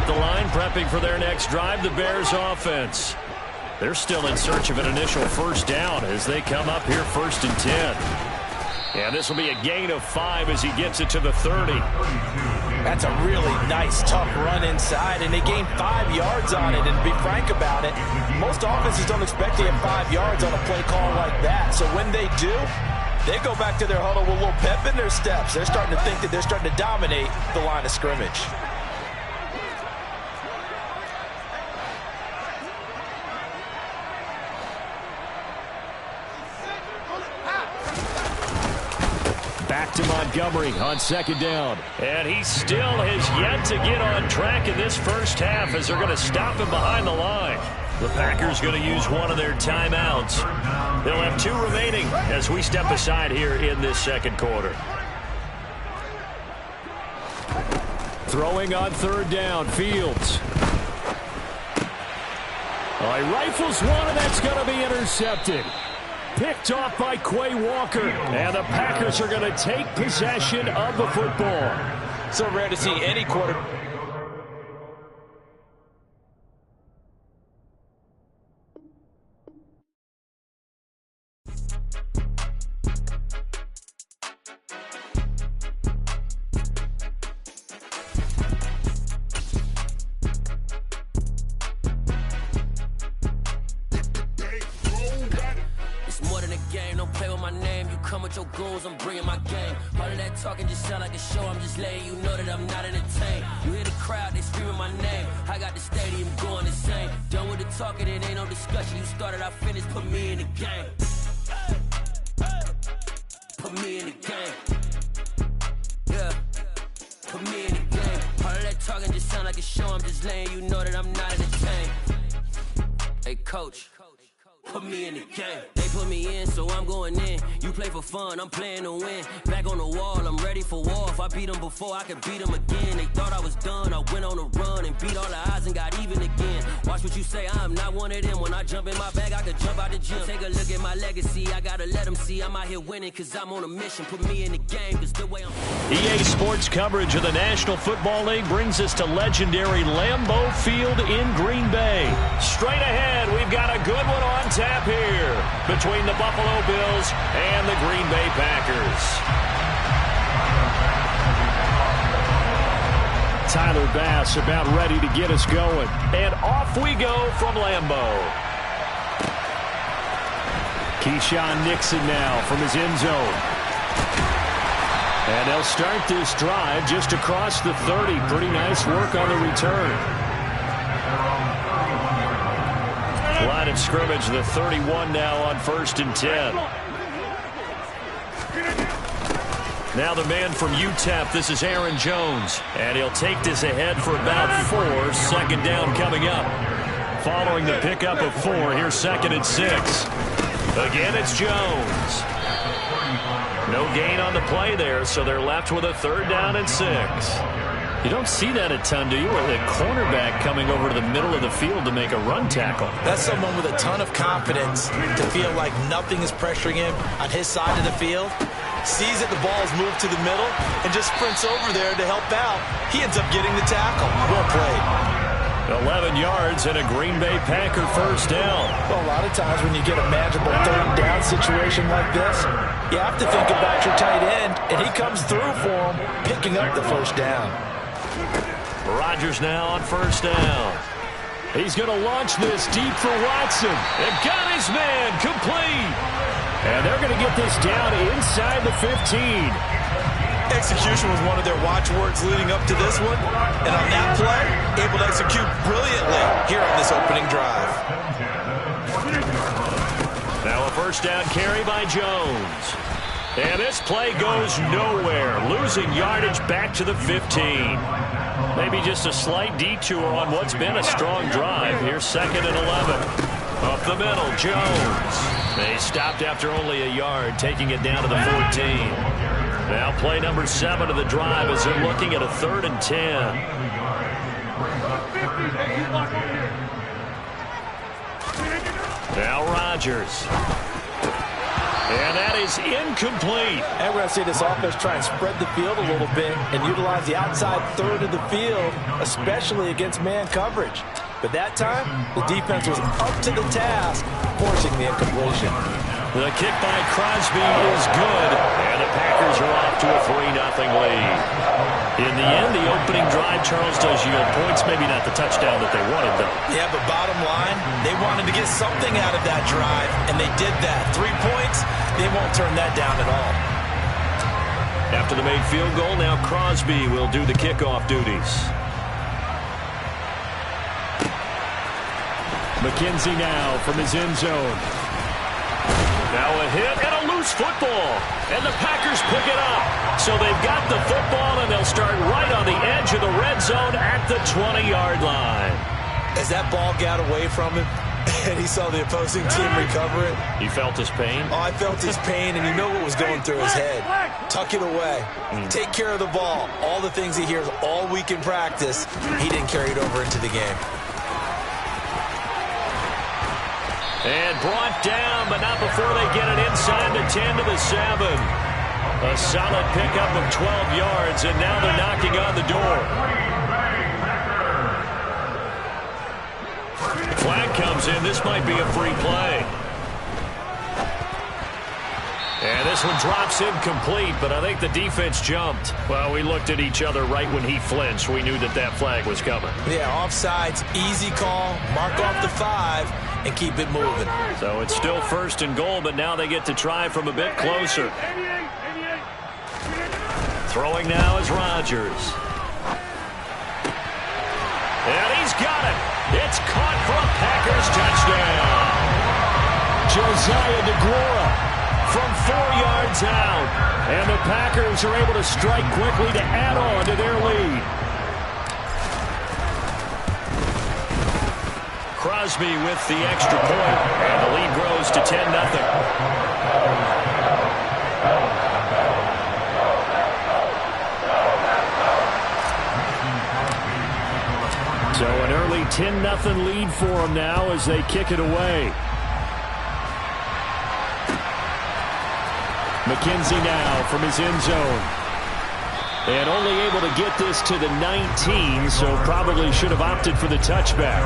the line, prepping for their next drive, the Bears offense. They're still in search of an initial first down as they come up here 1st and 10. And this will be a gain of 5 as he gets it to the 30. That's a really nice, tough run inside, and they gained 5 yards on it. And to be frank about it, most offenses don't expect to get 5 yards on a play call like that. So when they do, they go back to their huddle with a little pep in their steps. They're starting to think that they're starting to dominate the line of scrimmage. Back to Montgomery on 2nd down. And he still has yet to get on track in this first half as they're going to stop him behind the line. The Packers going to use one of their timeouts. They'll have 2 remaining as we step aside here in this 2nd quarter. Throwing on 3rd down, Fields. He rifles one, and that's going to be intercepted. Picked off by Quay Walker. And the Packers are going to take possession of the football. So rare to see any quarterback. Your goals, I'm bringing my game. All of that talking just sound like a show. I'm just letting you know that I'm not entertained. You hear the crowd, they screaming my name. I got the stadium going insane. Done with the talking, it ain't no discussion. You started, I finished, put me in the game. Put me in the game. Yeah, put me in the game. All of that talking just sound like a show. I'm just letting you know that I'm not entertained. Hey, coach. Put me in the game. They put me in, so I'm going in. You play for fun, I'm playing to win. Back on the wall, I'm ready for war. If I beat them before, I could beat them again. They thought I was done, I went on a run and beat all the odds and got even again. Watch what you say, I'm not one of them. When I jump in my bag, I could jump out the gym. Take a look at my legacy, I gotta let them see I'm out here winning, cause I'm on a mission. Put me in the game, cause the way I'm... EA Sports coverage of the National Football League brings us to legendary Lambeau Field in Green Bay. Straight ahead, we've got a good one on tap here between the Buffalo Bills and the Green Bay Packers. Tyler Bass about ready to get us going. And off we go from Lambeau. Keyshawn Nixon now from his end zone. And they'll start this drive just across the 30. Pretty nice work on the return. Line of scrimmage, the 31 now on 1st and 10. Now the man from UTEP, this is Aaron Jones. And he'll take this ahead for about 4. 2nd down coming up. Following the pickup of 4, here's 2nd and 6. Again, it's Jones. No gain on the play there, so they're left with a 3rd down and 6. You don't see that a ton, do you? With a cornerback coming over to the middle of the field to make a run tackle. That's someone with a ton of confidence to feel like nothing is pressuring him on his side of the field. Sees that the ball is moved to the middle and just sprints over there to help out. He ends up getting the tackle. Well played. 11 yards and a Green Bay Packer 1st down. Well, a lot of times when you get a manageable 3rd down situation like this, you have to think about your tight end, and he comes through for him, picking up the 1st down. Rodgers now on 1st down. He's going to launch this deep for Watson. And got his man complete. And they're going to get this down inside the 15. Execution was one of their watchwords leading up to this one. And on that play, able to execute brilliantly here on this opening drive. Now a 1st down carry by Jones. And this play goes nowhere. Losing yardage back to the 15. Maybe just a slight detour on what's been a strong drive. Here's 2nd and 11. Up the middle, Jones. They stopped after only a yard, taking it down to the 14. Now play number 7 of the drive as they're looking at a 3rd and 10. Now Rodgers. And that is incomplete. And we're going to see this offense try and spread the field a little bit and utilize the outside third of the field, especially against man coverage. But that time, the defense was up to the task, forcing the incompletion. The kick by Crosby is good, and the Packers are off to a 3-0 lead. In the end, the opening drive, Charles, does yield points. Maybe not the touchdown that they wanted, though. Yeah, but bottom line, they wanted to get something out of that drive, and they did that. 3 points, they won't turn that down at all. After the made field goal, now Crosby will do the kickoff duties. McKenzie now from his end zone. Now a hit and a loose football. And the Packers pick it up. So they've got the football, and they'll start right on the edge of the red zone at the 20-yard line. As that ball got away from him, and he saw the opposing team recover it. You felt his pain? Oh, I felt his pain, and you know what was going through his head. Tuck it away. Take care of the ball. All the things he hears all week in practice, he didn't carry it over into the game. And brought down, but not before they get it inside the 10 to the 7. A solid pickup of 12 yards, and now they're knocking on the door. Flag comes in. This might be a free play. And this one drops incomplete, but I think the defense jumped. Well, we looked at each other right when he flinched. We knew that that flag was coming. Yeah, offsides, easy call, mark off the 5, and keep it moving. So it's still 1st and goal, but now they get to try from a bit closer. Throwing now is Rodgers. And he's got it. It's caught for a Packers touchdown. Josiah DeGuara from 4 yards out. And the Packers are able to strike quickly to add on to their lead. Crosby with the extra point, and the lead grows to 10-0. So an early 10-0 lead for them now as they kick it away. McKenzie now from his end zone. And only able to get this to the 19, so probably should have opted for the touchback.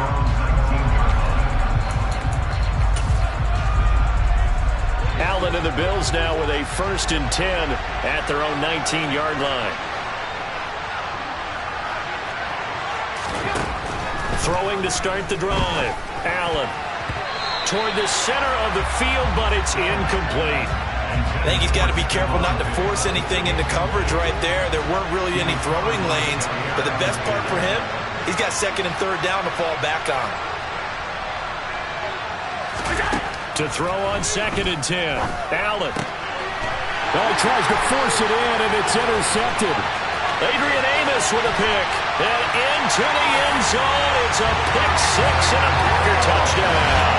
Allen and the Bills now with a 1st and 10 at their own 19-yard line. Throwing to start the drive. Allen toward the center of the field, but it's incomplete. I think he's got to be careful not to force anything into coverage right there. There weren't really any throwing lanes, but the best part for him, he's got 2nd and 3rd down to fall back on. To throw on 2nd and 10. Allen. Well, he tries to force it in, and it's intercepted. Adrian Amos with a pick. And into the end zone. It's a pick 6 and a Packer touchdown.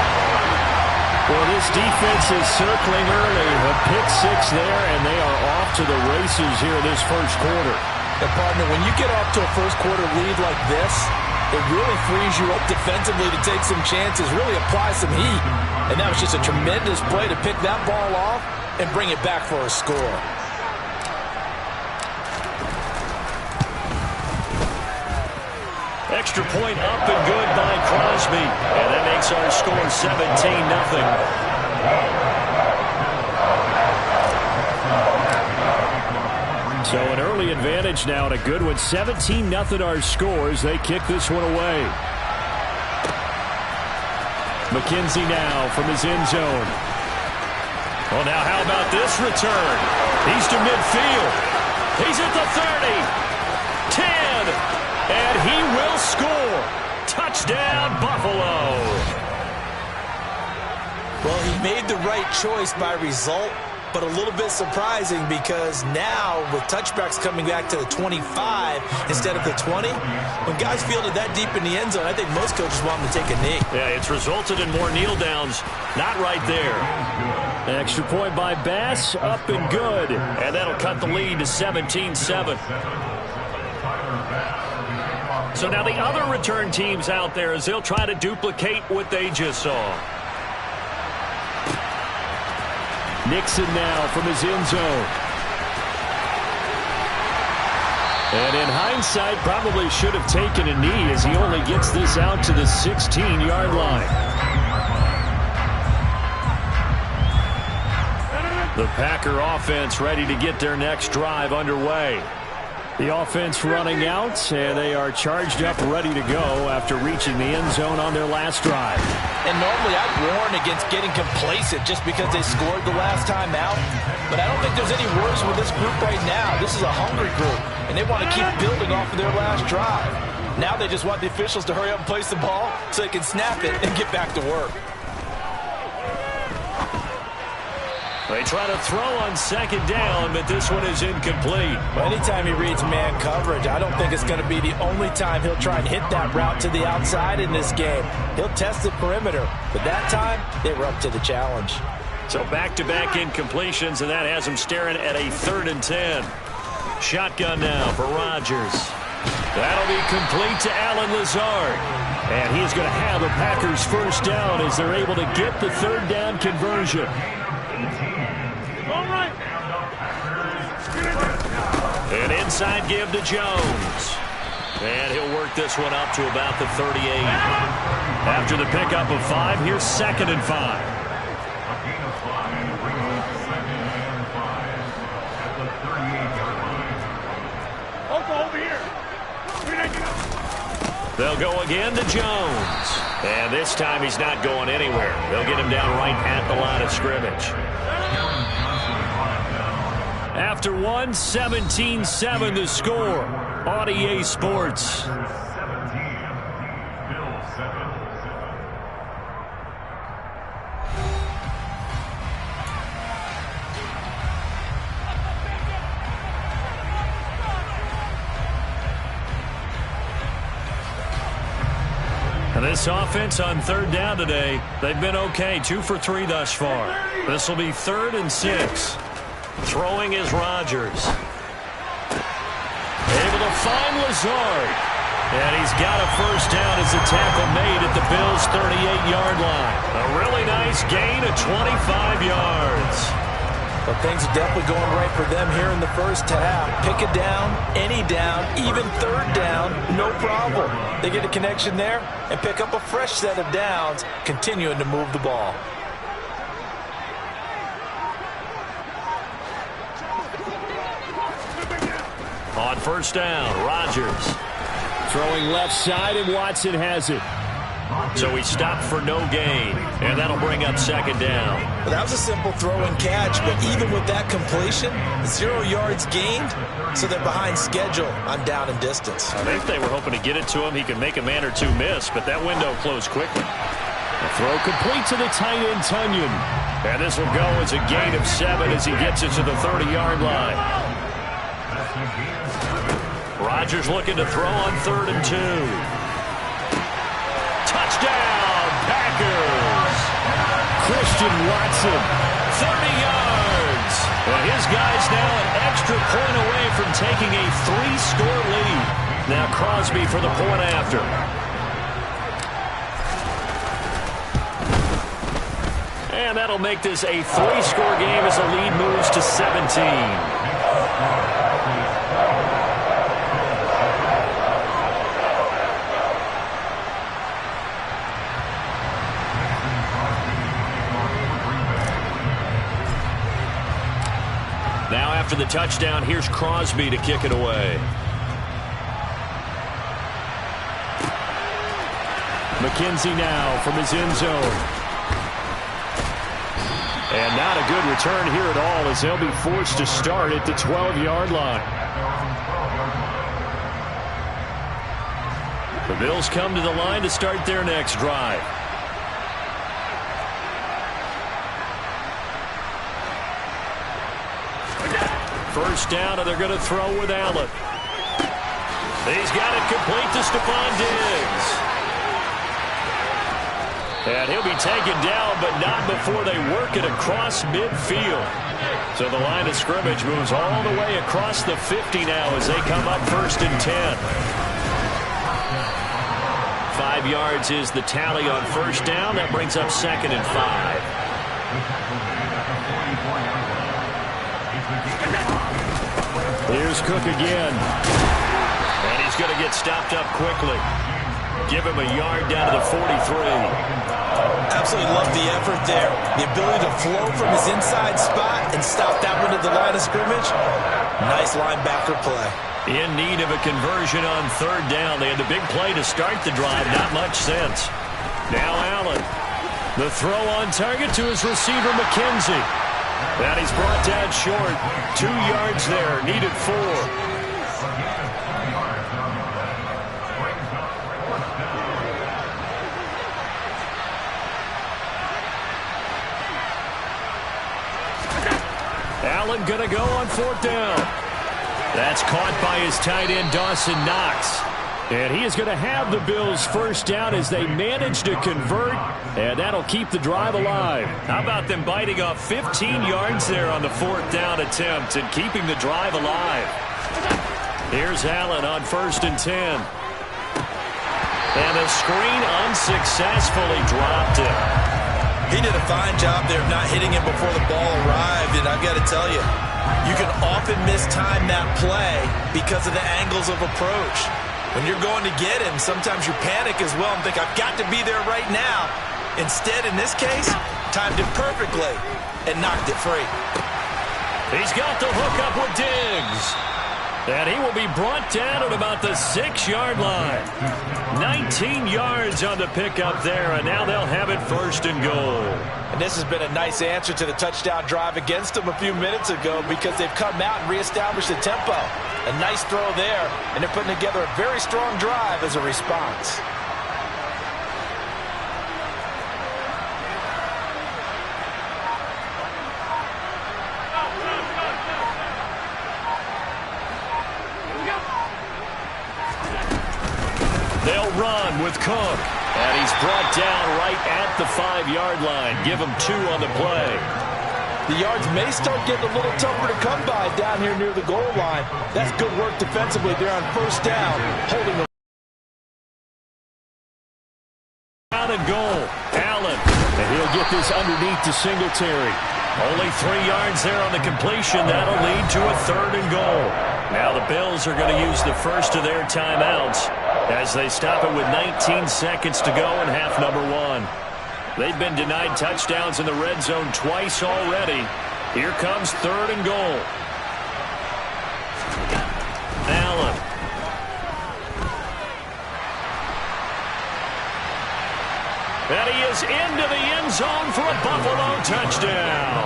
Well, this defense is circling early. A pick 6 there, and they are off to the races here in this first quarter. And, partner, when you get off to a first quarter lead like this, it really frees you up defensively to take some chances, really apply some heat. And that was just a tremendous play to pick that ball off and bring it back for a score. Extra point up and good by Crosby. And that makes our score 17-0. So an early advantage now and a good one. 17-0 our scores. They kick this one away. McKenzie now from his end zone. Well, now how about this return? He's to midfield. He's at the 30. 10. And he will score. Touchdown, Buffalo. Well, he made the right choice by result, but a little bit surprising because now with touchbacks coming back to the 25 instead of the 20, when guys fielded that deep in the end zone, I think most coaches want them to take a knee. Yeah, it's resulted in more kneel downs. Not right there. An extra point by Bass, up and good. And that'll cut the lead to 17-7. So now the other return teams out there as they'll try to duplicate what they just saw. Nixon now from his end zone. And in hindsight, probably should have taken a knee as he only gets this out to the 16-yard line. The Packer offense ready to get their next drive underway. The offense running out, and they are charged up, ready to go after reaching the end zone on their last drive. And normally I'd warn against getting complacent just because they scored the last time out. But I don't think there's any worries with this group right now. This is a hungry group, and they want to keep building off of their last drive. Now they just want the officials to hurry up and place the ball so they can snap it and get back to work. They try to throw on second down, but this one is incomplete. Well, anytime he reads man coverage, I don't think it's going to be the only time he'll try and hit that route to the outside in this game. He'll test the perimeter, but that time they were up to the challenge. So back-to-back incompletions, and that has him staring at a 3rd and 10. Shotgun now for Rodgers. That'll be complete to Allen Lazard. And he's going to have the Packers first down as they're able to get the 3rd down conversion. An inside give to Jones. And he'll work this one up to about the 38. After the pickup of 5, here's 2nd and 5. They'll go again to Jones. And this time he's not going anywhere. They'll get him down right at the line of scrimmage. After 1, 17-7 the score on EA Sports. And this offense on 3rd down today, they've been okay. 2 for 3 thus far. This will be 3rd and 6. Throwing is Rodgers. Able to find Lazard. And he's got a first down as the tackle made at the Bills' 38-yard line. A really nice gain of 25 yards. But things are definitely going right for them here in the first half. Pick a down, any down, even 3rd down, no problem. They get a connection there and pick up a fresh set of downs, continuing to move the ball. On first down, Rodgers. Throwing left side, and Watson has it. So he stopped for no gain, and that'll bring up 2nd down. Well, that was a simple throw and catch, but even with that completion, 0 yards gained, so they're behind schedule on down and distance. I think they were hoping to get it to him. He could make a man or two miss, but that window closed quickly. The throw complete to the tight end, Tunyon. And this will go as a gain of 7 as he gets it to the 30-yard line. Rodgers looking to throw on 3rd and 2. Touchdown, Packers! Christian Watson, 30 yards. And his guy's now an extra point away from taking a 3-score lead. Now Crosby for the point after. And that'll make this a 3-score game as the lead moves to 17. Now after the touchdown, here's Crosby to kick it away. McKenzie now from his end zone. And not a good return here at all as they'll be forced to start at the 12-yard line. The Bills come to the line to start their next drive. First down, and they're going to throw with Allen. He's got it complete to Stephon Diggs. And he'll be taken down, but not before they work it across midfield. So the line of scrimmage moves all the way across the 50 now as they come up 1st and 10. 5 yards is the tally on first down. That brings up 2nd and 5. Here's Cook again. And he's going to get stopped up quickly. Give him a yard down to the 43. Absolutely love the effort there. The ability to flow from his inside spot and stop that one at the line of scrimmage. Nice linebacker play. In need of a conversion on third down. They had the big play to start the drive. Not much sense. Now Allen. The throw on target to his receiver, McKenzie. And he's brought down short. 2 yards there. Needed 4. Allen going to go on 4th down. That's caught by his tight end, Dawson Knox. And he is going to have the Bills' first down as they manage to convert, and that'll keep the drive alive. How about them biting off 15 yards there on the 4th down attempt and keeping the drive alive? Here's Allen on 1st and 10. And the screen unsuccessfully dropped it. He did a fine job there of not hitting him before the ball arrived, and I've got to tell you, you can often mistime that play because of the angles of approach. When you're going to get him, sometimes you panic as well and think, I've got to be there right now. Instead, in this case, timed it perfectly and knocked it free. He's got the hook up with Diggs. And he will be brought down at about the 6-yard line. 19 yards on the pickup there, and now they'll have it 1st and goal. And this has been a nice answer to the touchdown drive against them a few minutes ago because they've come out and reestablished the tempo. A nice throw there, and they're putting together a very strong drive as a response. They'll run with Cook. And he's brought down right at the 5-yard line. Give him 2 on the play. The yards may start getting a little tougher to come by down here near the goal line. That's good work defensively there on 1st down. Holding them. Down and goal. Allen. And he'll get this underneath to Singletary. Only 3 yards there on the completion. That'll lead to a 3rd and goal. Now the Bills are going to use the first of their timeouts as they stop it with 19 seconds to go in half number 1. They've been denied touchdowns in the red zone twice already. Here comes 3rd and goal. Allen. And he is into the end zone for a Buffalo touchdown.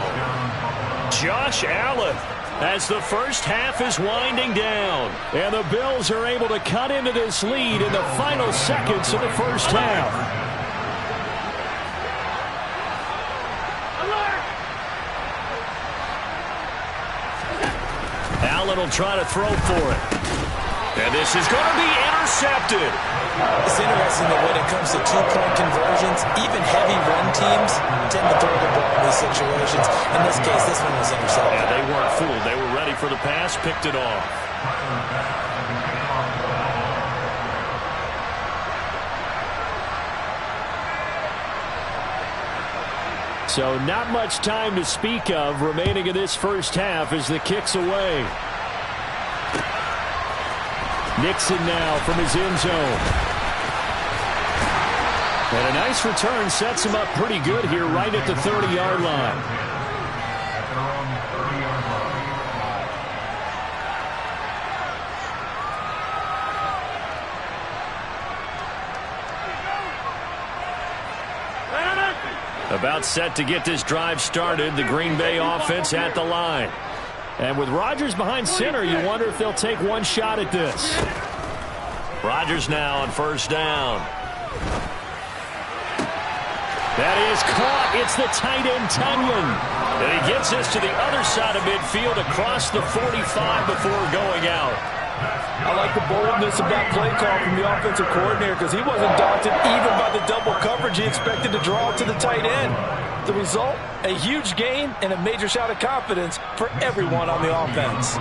Josh Allen, as the first half is winding down. And the Bills are able to cut into this lead in the final seconds of the first half. Allen will try to throw for it. And this is going to be intercepted. It's interesting that when it comes to 2-point conversions, even heavy run teams tend to throw the ball in these situations. In this case, this one was intercepted. Yeah, they weren't fooled. They were ready for the pass, picked it off. So not much time to speak of remaining in this first half as the kick's away. Nixon now from his end zone. And a nice return sets him up pretty good here right at the 30-yard line. About set to get this drive started, the Green Bay offense at the line. And with Rodgers behind center, you wonder if they'll take one shot at this. Rodgers now on 1st down. That is caught. It's the tight end, Tunyon. And he gets this to the other side of midfield across the 45 before going out. I like the boldness of that play call from the offensive coordinator because he wasn't daunted even by the double coverage he expected to draw to the tight end. The result, a huge gain and a major shout of confidence for everyone on the offense.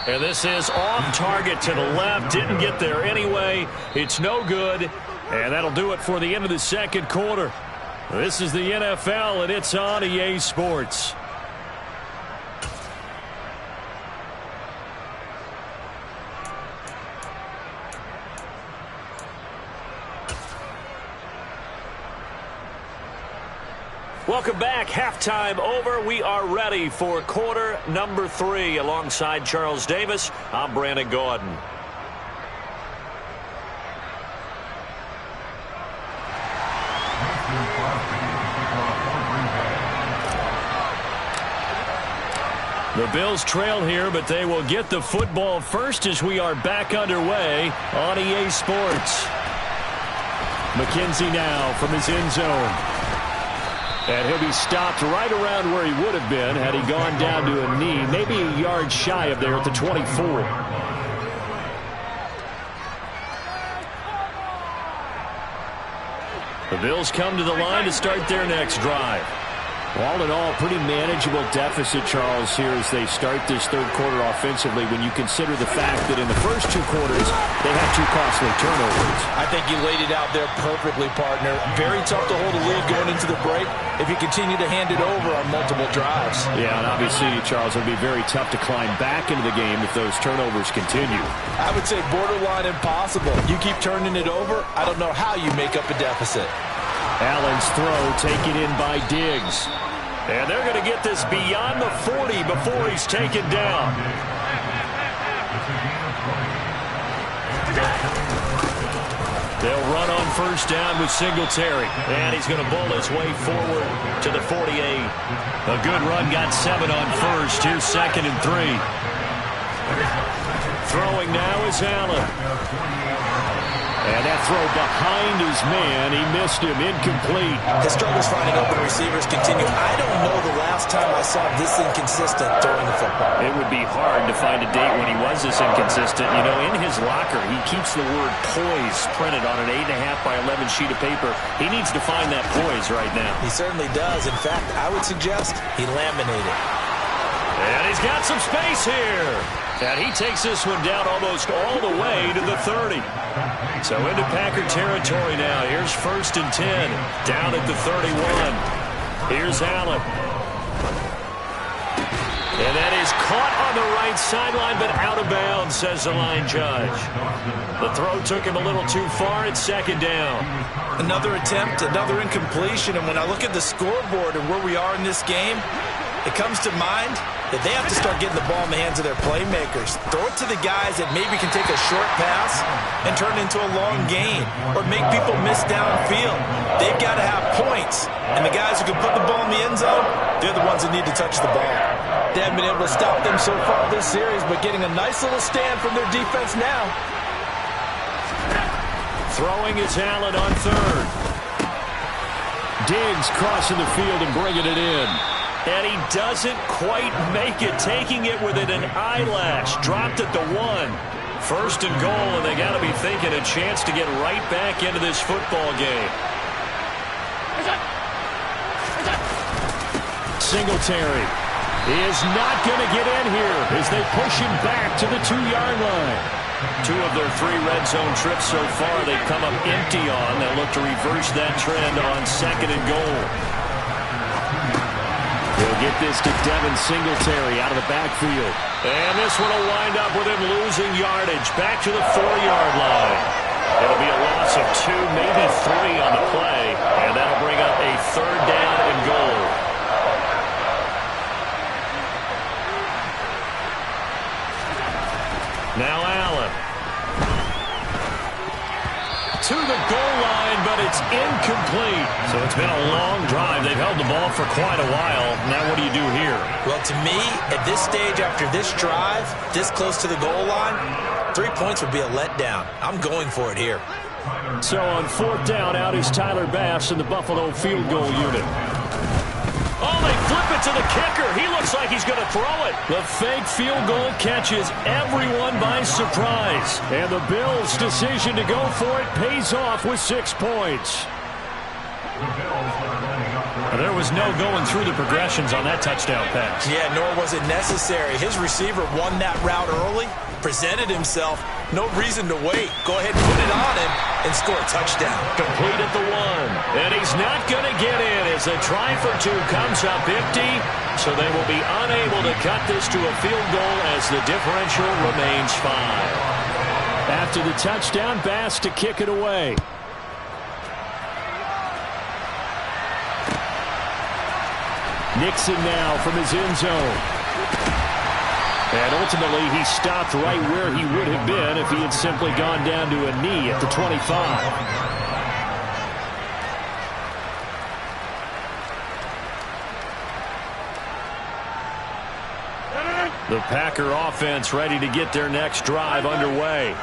And this is off target to the left. Didn't get there anyway. It's no good. And that'll do it for the end of the second quarter. This is the NFL, and it's on EA Sports. Welcome back. Halftime over. We are ready for quarter number 3. Alongside Charles Davis, I'm Brandon Gaudin. The Bills trail here, but they will get the football first as we are back underway on EA Sports. McKenzie now from his end zone. And he'll be stopped right around where he would have been had he gone down to a knee, maybe a yard shy of there at the 24. The Bills come to the line to start their next drive. All in all, pretty manageable deficit, Charles, here as they start this third quarter offensively when you consider the fact that in the first 2 quarters, they had 2 costly turnovers. I think you laid it out there perfectly, partner. Very tough to hold a lead going into the break if you continue to hand it over on multiple drives. Yeah, and obviously, Charles, it would be very tough to climb back into the game if those turnovers continue. I would say borderline impossible. You keep turning it over, I don't know how you make up a deficit. Allen's throw taken in by Diggs. And they're going to get this beyond the 40 before he's taken down. They'll run on first down with Singletary. And he's going to bowl his way forward to the 48. A good run, got 7 on first. Here's 2nd and 3. Throwing now is Allen. And that throw behind his man, he missed him, incomplete. His struggles finding open receivers continue. I don't know the last time I saw this inconsistent throwing the football. It would be hard to find a date when he was this inconsistent. You know, in his locker, he keeps the word poise printed on an 8.5 by 11 sheet of paper. He needs to find that poise right now. He certainly does. In fact, I would suggest he laminated. And he's got some space here. And he takes this one down almost all the way to the 30. So into Packer territory now. Here's 1st and 10. Down at the 31. Here's Allen. And that is caught on the right sideline, but out of bounds, says the line judge. The throw took him a little too far. It's 2nd down. Another attempt, another incompletion. And when I look at the scoreboard and where we are in this game, it comes to mind that they have to start getting the ball in the hands of their playmakers. Throw it to the guys that maybe can take a short pass and turn it into a long gain or make people miss downfield. They've got to have points. And the guys who can put the ball in the end zone, they're the ones that need to touch the ball. They haven't been able to stop them so far this series, but getting a nice little stand from their defense now. Throwing is Allen on 3rd. Diggs crossing the field and bringing it in. And he doesn't quite make it, taking it within an eyelash. Dropped at the 1. 1st and goal, and they got to be thinking a chance to get right back into this football game. Singletary is not going to get in here as they push him back to the 2-yard line. 2 of their 3 red zone trips so far they've come up empty on. They'll look to reverse that trend on 2nd and goal. They'll get this to Devin Singletary out of the backfield. And this one will wind up with him losing yardage back to the 4-yard line. It'll be a loss of 2, maybe 3 on the play. And that'll bring up a 3rd down and goal. Now Allen. To the goal line, but it's incomplete. So it's been a long drive. They've held the ball for quite a while. Now what do you do here? Well, to me, at this stage, after this drive, this close to the goal line, 3 points would be a letdown. I'm going for it here. So on 4th down, out is Tyler Bass in the Buffalo field goal unit. Oh, they flip it to the kicker. He looks like he's going to throw it. The fake field goal catches everyone by surprise. And the Bills' decision to go for it pays off with 6 points. There was no going through the progressions on that touchdown pass. Yeah, nor was it necessary. His receiver won that route early, presented himself. No reason to wait. Go ahead, put it on him, and score a touchdown. Complete at the 1. And he's not going to get in as the try for 2 comes up empty. So they will be unable to cut this to a field goal as the differential remains 5. After the touchdown, Bass to kick it away. Nixon now from his end zone. And ultimately, he stopped right where he would have been if he had simply gone down to a knee at the 25. The Packer offense ready to get their next drive underway.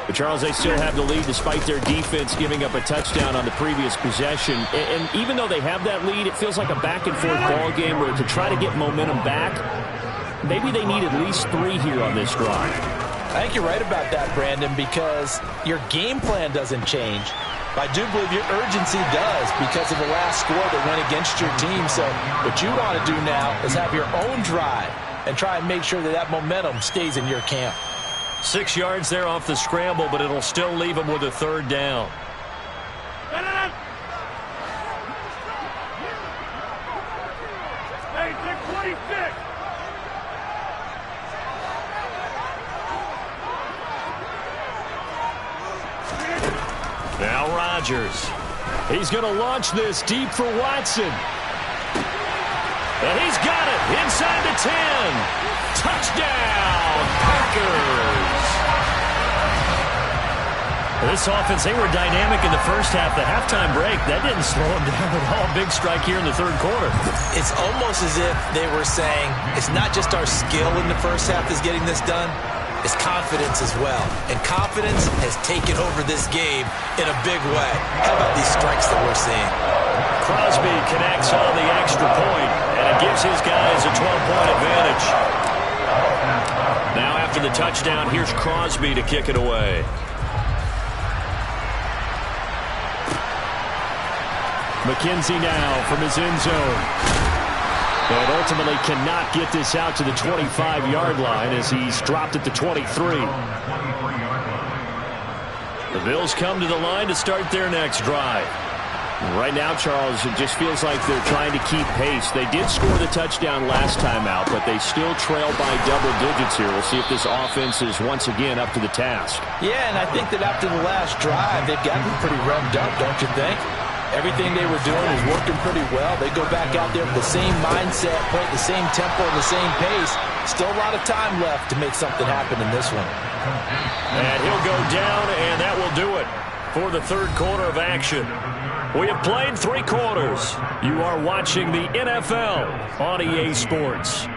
But, Charles, they still have the lead despite their defense giving up a touchdown on the previous possession. And even though they have that lead, it feels like a back-and-forth ball game where to try to get momentum back, maybe they need at least 3 here on this drive. I think you're right about that, Brandon, because your game plan doesn't change. I do believe your urgency does because of the last score that went against your team. So what you want to do now is have your own drive and try and make sure that that momentum stays in your camp. 6 yards there off the scramble, but it'll still leave them with a 3rd down. Now Rodgers. He's going to launch this deep for Watson. And he's got it inside the 10. Touchdown, Packers. This offense, they were dynamic in the first half. The halftime break, that didn't slow them down at all. Big strike here in the 3rd quarter. It's almost as if they were saying, it's not just our skill in the first half that's getting this done, it's confidence as well. And confidence has taken over this game in a big way. How about these strikes that we're seeing? Crosby connects on the extra point, and it gives his guys a 12-point advantage. Now after the touchdown, here's Crosby to kick it away. McKenzie now from his end zone. And ultimately cannot get this out to the 25-yard line as he's dropped at the 23. The Bills come to the line to start their next drive. Right now, Charles, it just feels like they're trying to keep pace. They did score the touchdown last time out, but they still trail by double digits here. We'll see if this offense is once again up to the task. Yeah, and I think that after the last drive, they've gotten pretty revved up, don't you think? Everything they were doing was working pretty well. They go back out there with the same mindset, play at the same tempo and the same pace. Still a lot of time left to make something happen in this one. And he'll go down, and that will do it for the 3rd quarter of action. We have played 3 quarters. You are watching the NFL on EA Sports.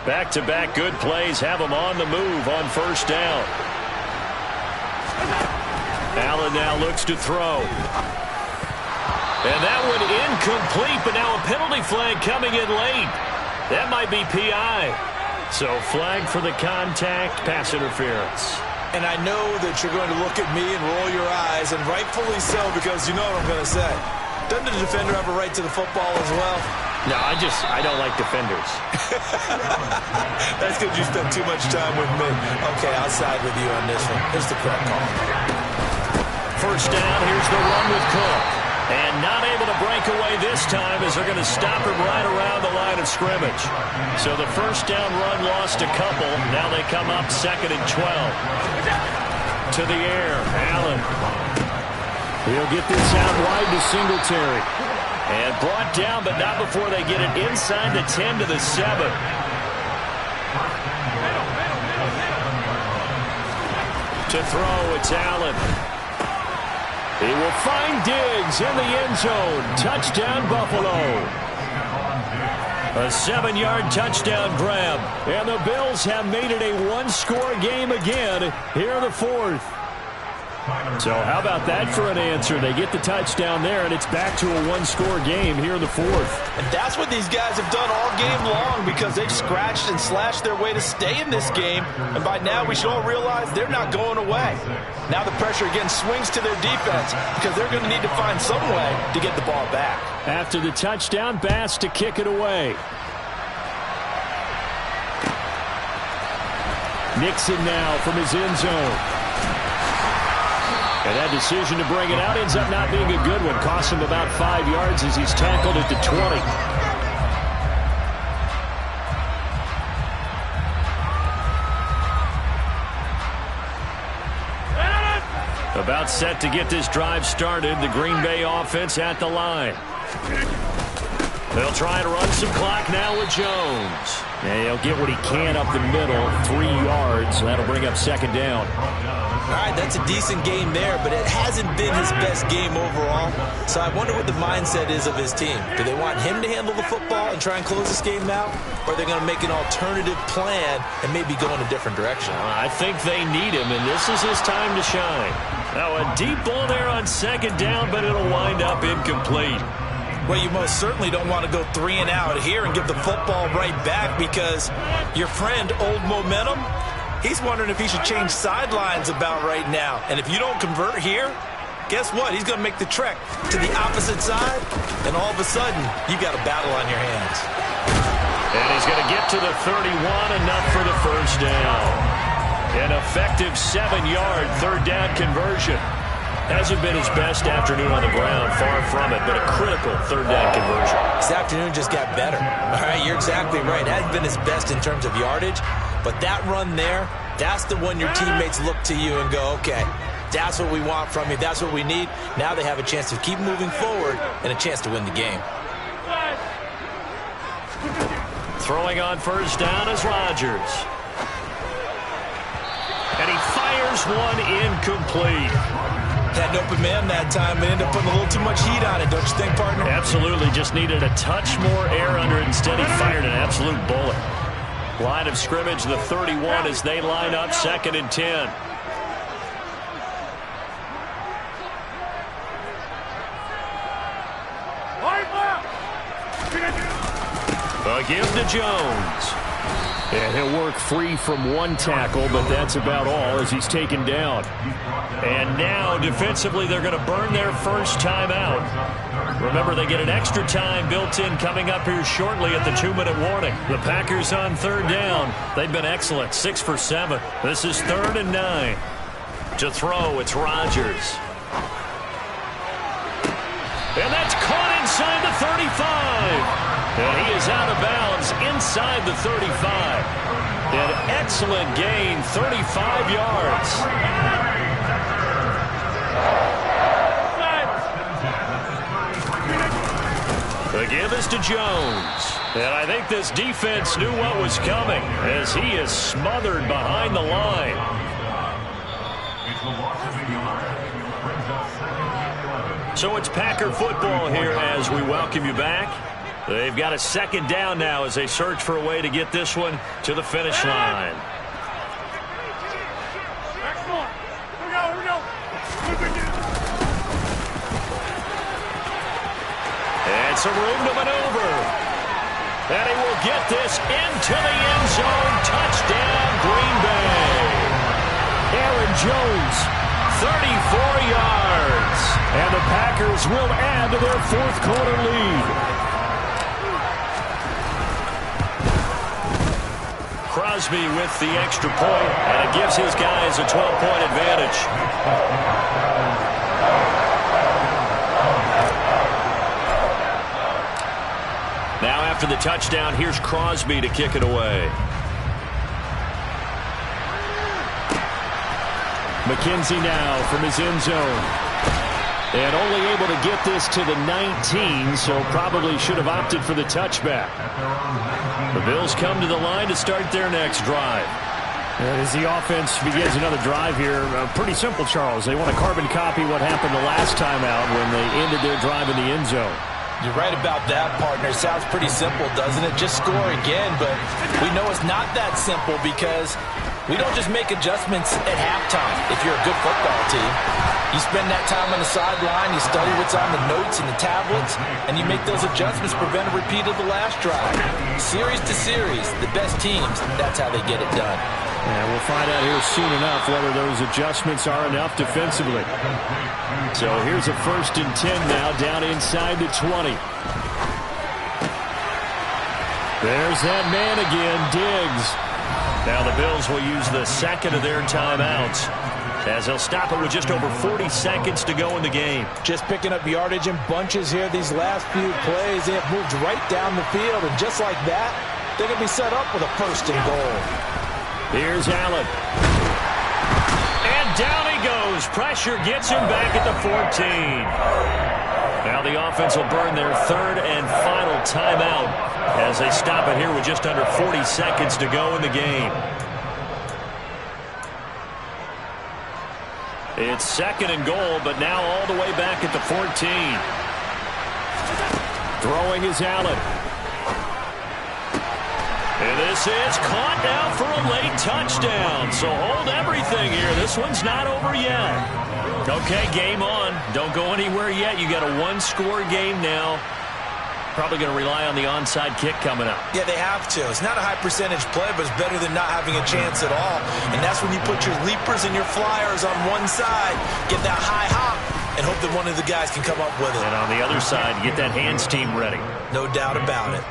Back-to-back good plays have them on the move on 1st down. Allen now looks to throw. And that one incomplete, but now a penalty flag coming in late. That might be PI. So flag for the contact, pass interference. And I know that you're going to look at me and roll your eyes, and rightfully so, because you know what I'm going to say. Doesn't the defender have a right to the football as well? No, I don't like defenders. That's because you spend too much time with me. Okay, I'll side with you on this one. Here's the correct call. 1st down, here's the run with Cook. And not able to break away this time as they're going to stop him right around the line of scrimmage. So the 1st down run lost a couple. Now they come up 2nd and 12. To the air, Allen. He'll get this out wide to Singletary. And brought down, but not before they get it inside the 10 to the 7. To throw, it's Allen. He will find Diggs in the end zone. Touchdown, Buffalo. A 7-yard touchdown grab. And the Bills have made it a 1-score game again here in the 4th. So how about that for an answer? They get the touchdown there, and it's back to a one-score game here in the fourth. And that's what these guys have done all game long because they've scratched and slashed their way to stay in this game. And by now, we should all realize they're not going away. Now the pressure again swings to their defense because they're going to need to find some way to get the ball back. After the touchdown, Bass to kick it away. Nixon now from his end zone. And that decision to bring it out ends up not being a good one. Costs him about 5 yards as he's tackled at the 20. About set to get this drive started. The Green Bay offense at the line. They'll try to run some clock now with Jones. And he'll get what he can up the middle, 3 yards. That'll bring up second down. All right, that's a decent game there, but it hasn't been his best game overall. So I wonder what the mindset is of his team. Do they want him to handle the football and try and close this game out? Or are they going to make an alternative plan and maybe go in a different direction? I think they need him, and this is his time to shine. Now a deep ball there on second down, but it'll wind up incomplete. Well, you most certainly don't want to go 3 and out here and give the football right back because your friend, Old Momentum, he's wondering if he should change sidelines about right now. And if you don't convert here, guess what? He's going to make the trek to the opposite side, and all of a sudden, you've got a battle on your hands. And he's going to get to the 31, enough for the first down. An effective 7-yard third down conversion. Hasn't been his best afternoon on the ground, far from it, but a critical third down conversion. This afternoon just got better. All right, you're exactly right. It hasn't been his best in terms of yardage, but that run there, that's the one your teammates look to you and go, okay, that's what we want from you. That's what we need. Now they have a chance to keep moving forward and a chance to win the game. Throwing on first down is Rodgers. And he fires one incomplete. Had an open man that time, but ended up putting a little too much heat on it, don't you think, partner? Absolutely. Just needed a touch more air under it. Instead, he fired an absolute bullet. Line of scrimmage, the 31 as they line up, 2nd and 10. A give to Jones. And he'll work free from one tackle, but that's about all as he's taken down. And now, defensively, they're going to burn their first timeout. Remember, they get an extra time built in coming up here shortly at the 2-minute warning. The Packers on third down. They've been excellent, 6 for 7. This is 3rd and 9. To throw, it's Rodgers. And that's caught inside the 35. And he is out of bounds inside the 35. An excellent gain, 35 yards. The give is to Jones. And I think this defense knew what was coming as he is smothered behind the line. So it's Packer football here as we welcome you back. They've got a 2nd down now as they search for a way to get this one to the finish line. And some room to maneuver. And he will get this into the end zone. Touchdown, Green Bay. Aaron Jones, 34 yards. And the Packers will add to their 4th quarter lead. Crosby with the extra point, and it gives his guys a 12-point advantage. Now after the touchdown, here's Crosby to kick it away. McKenzie now from his end zone. And only able to get this to the 19, so probably should have opted for the touchback. The Bills come to the line to start their next drive. As the offense begins another drive here, pretty simple, Charles. They want to carbon copy what happened the last time out when they ended their drive in the end zone. You're right about that, partner. Sounds pretty simple, doesn't it? Just score again, but we know it's not that simple because We don't just make adjustments at halftime if you're a good football team. You spend that time on the sideline, you study what's on the notes and the tablets, and you make those adjustments to prevent a repeat of the last drive. Series to series, the best teams, that's how they get it done. And we'll find out here soon enough whether those adjustments are enough defensively. So here's a 1st and 10 now, down inside the 20. There's that man again, Diggs. Now the Bills will use the second of their timeouts as they'll stop it with just over 40 seconds to go in the game. Just picking up yardage in bunches here these last few plays. They have moved right down the field, and just like that, they're going to be set up with a 1st and goal. Here's Allen. And down he goes. Pressure gets him back at the 14. Now the offense will burn their 3rd and final timeout as they stop it here with just under 40 seconds to go in the game. It's 2nd and goal, but now all the way back at the 14. Throwing is Allen. And this is caught now for a late touchdown. So hold everything here. This one's not over yet. Okay, game on. Don't go anywhere yet. You got a 1-score game now. Probably going to rely on the onside kick coming up. Yeah, they have to. It's not a high percentage play, but it's better than not having a chance at all. And that's when you put your leapers and your flyers on one side, get that high hop, and hope that one of the guys can come up with it. And on the other side, get that hands team ready. No doubt about it.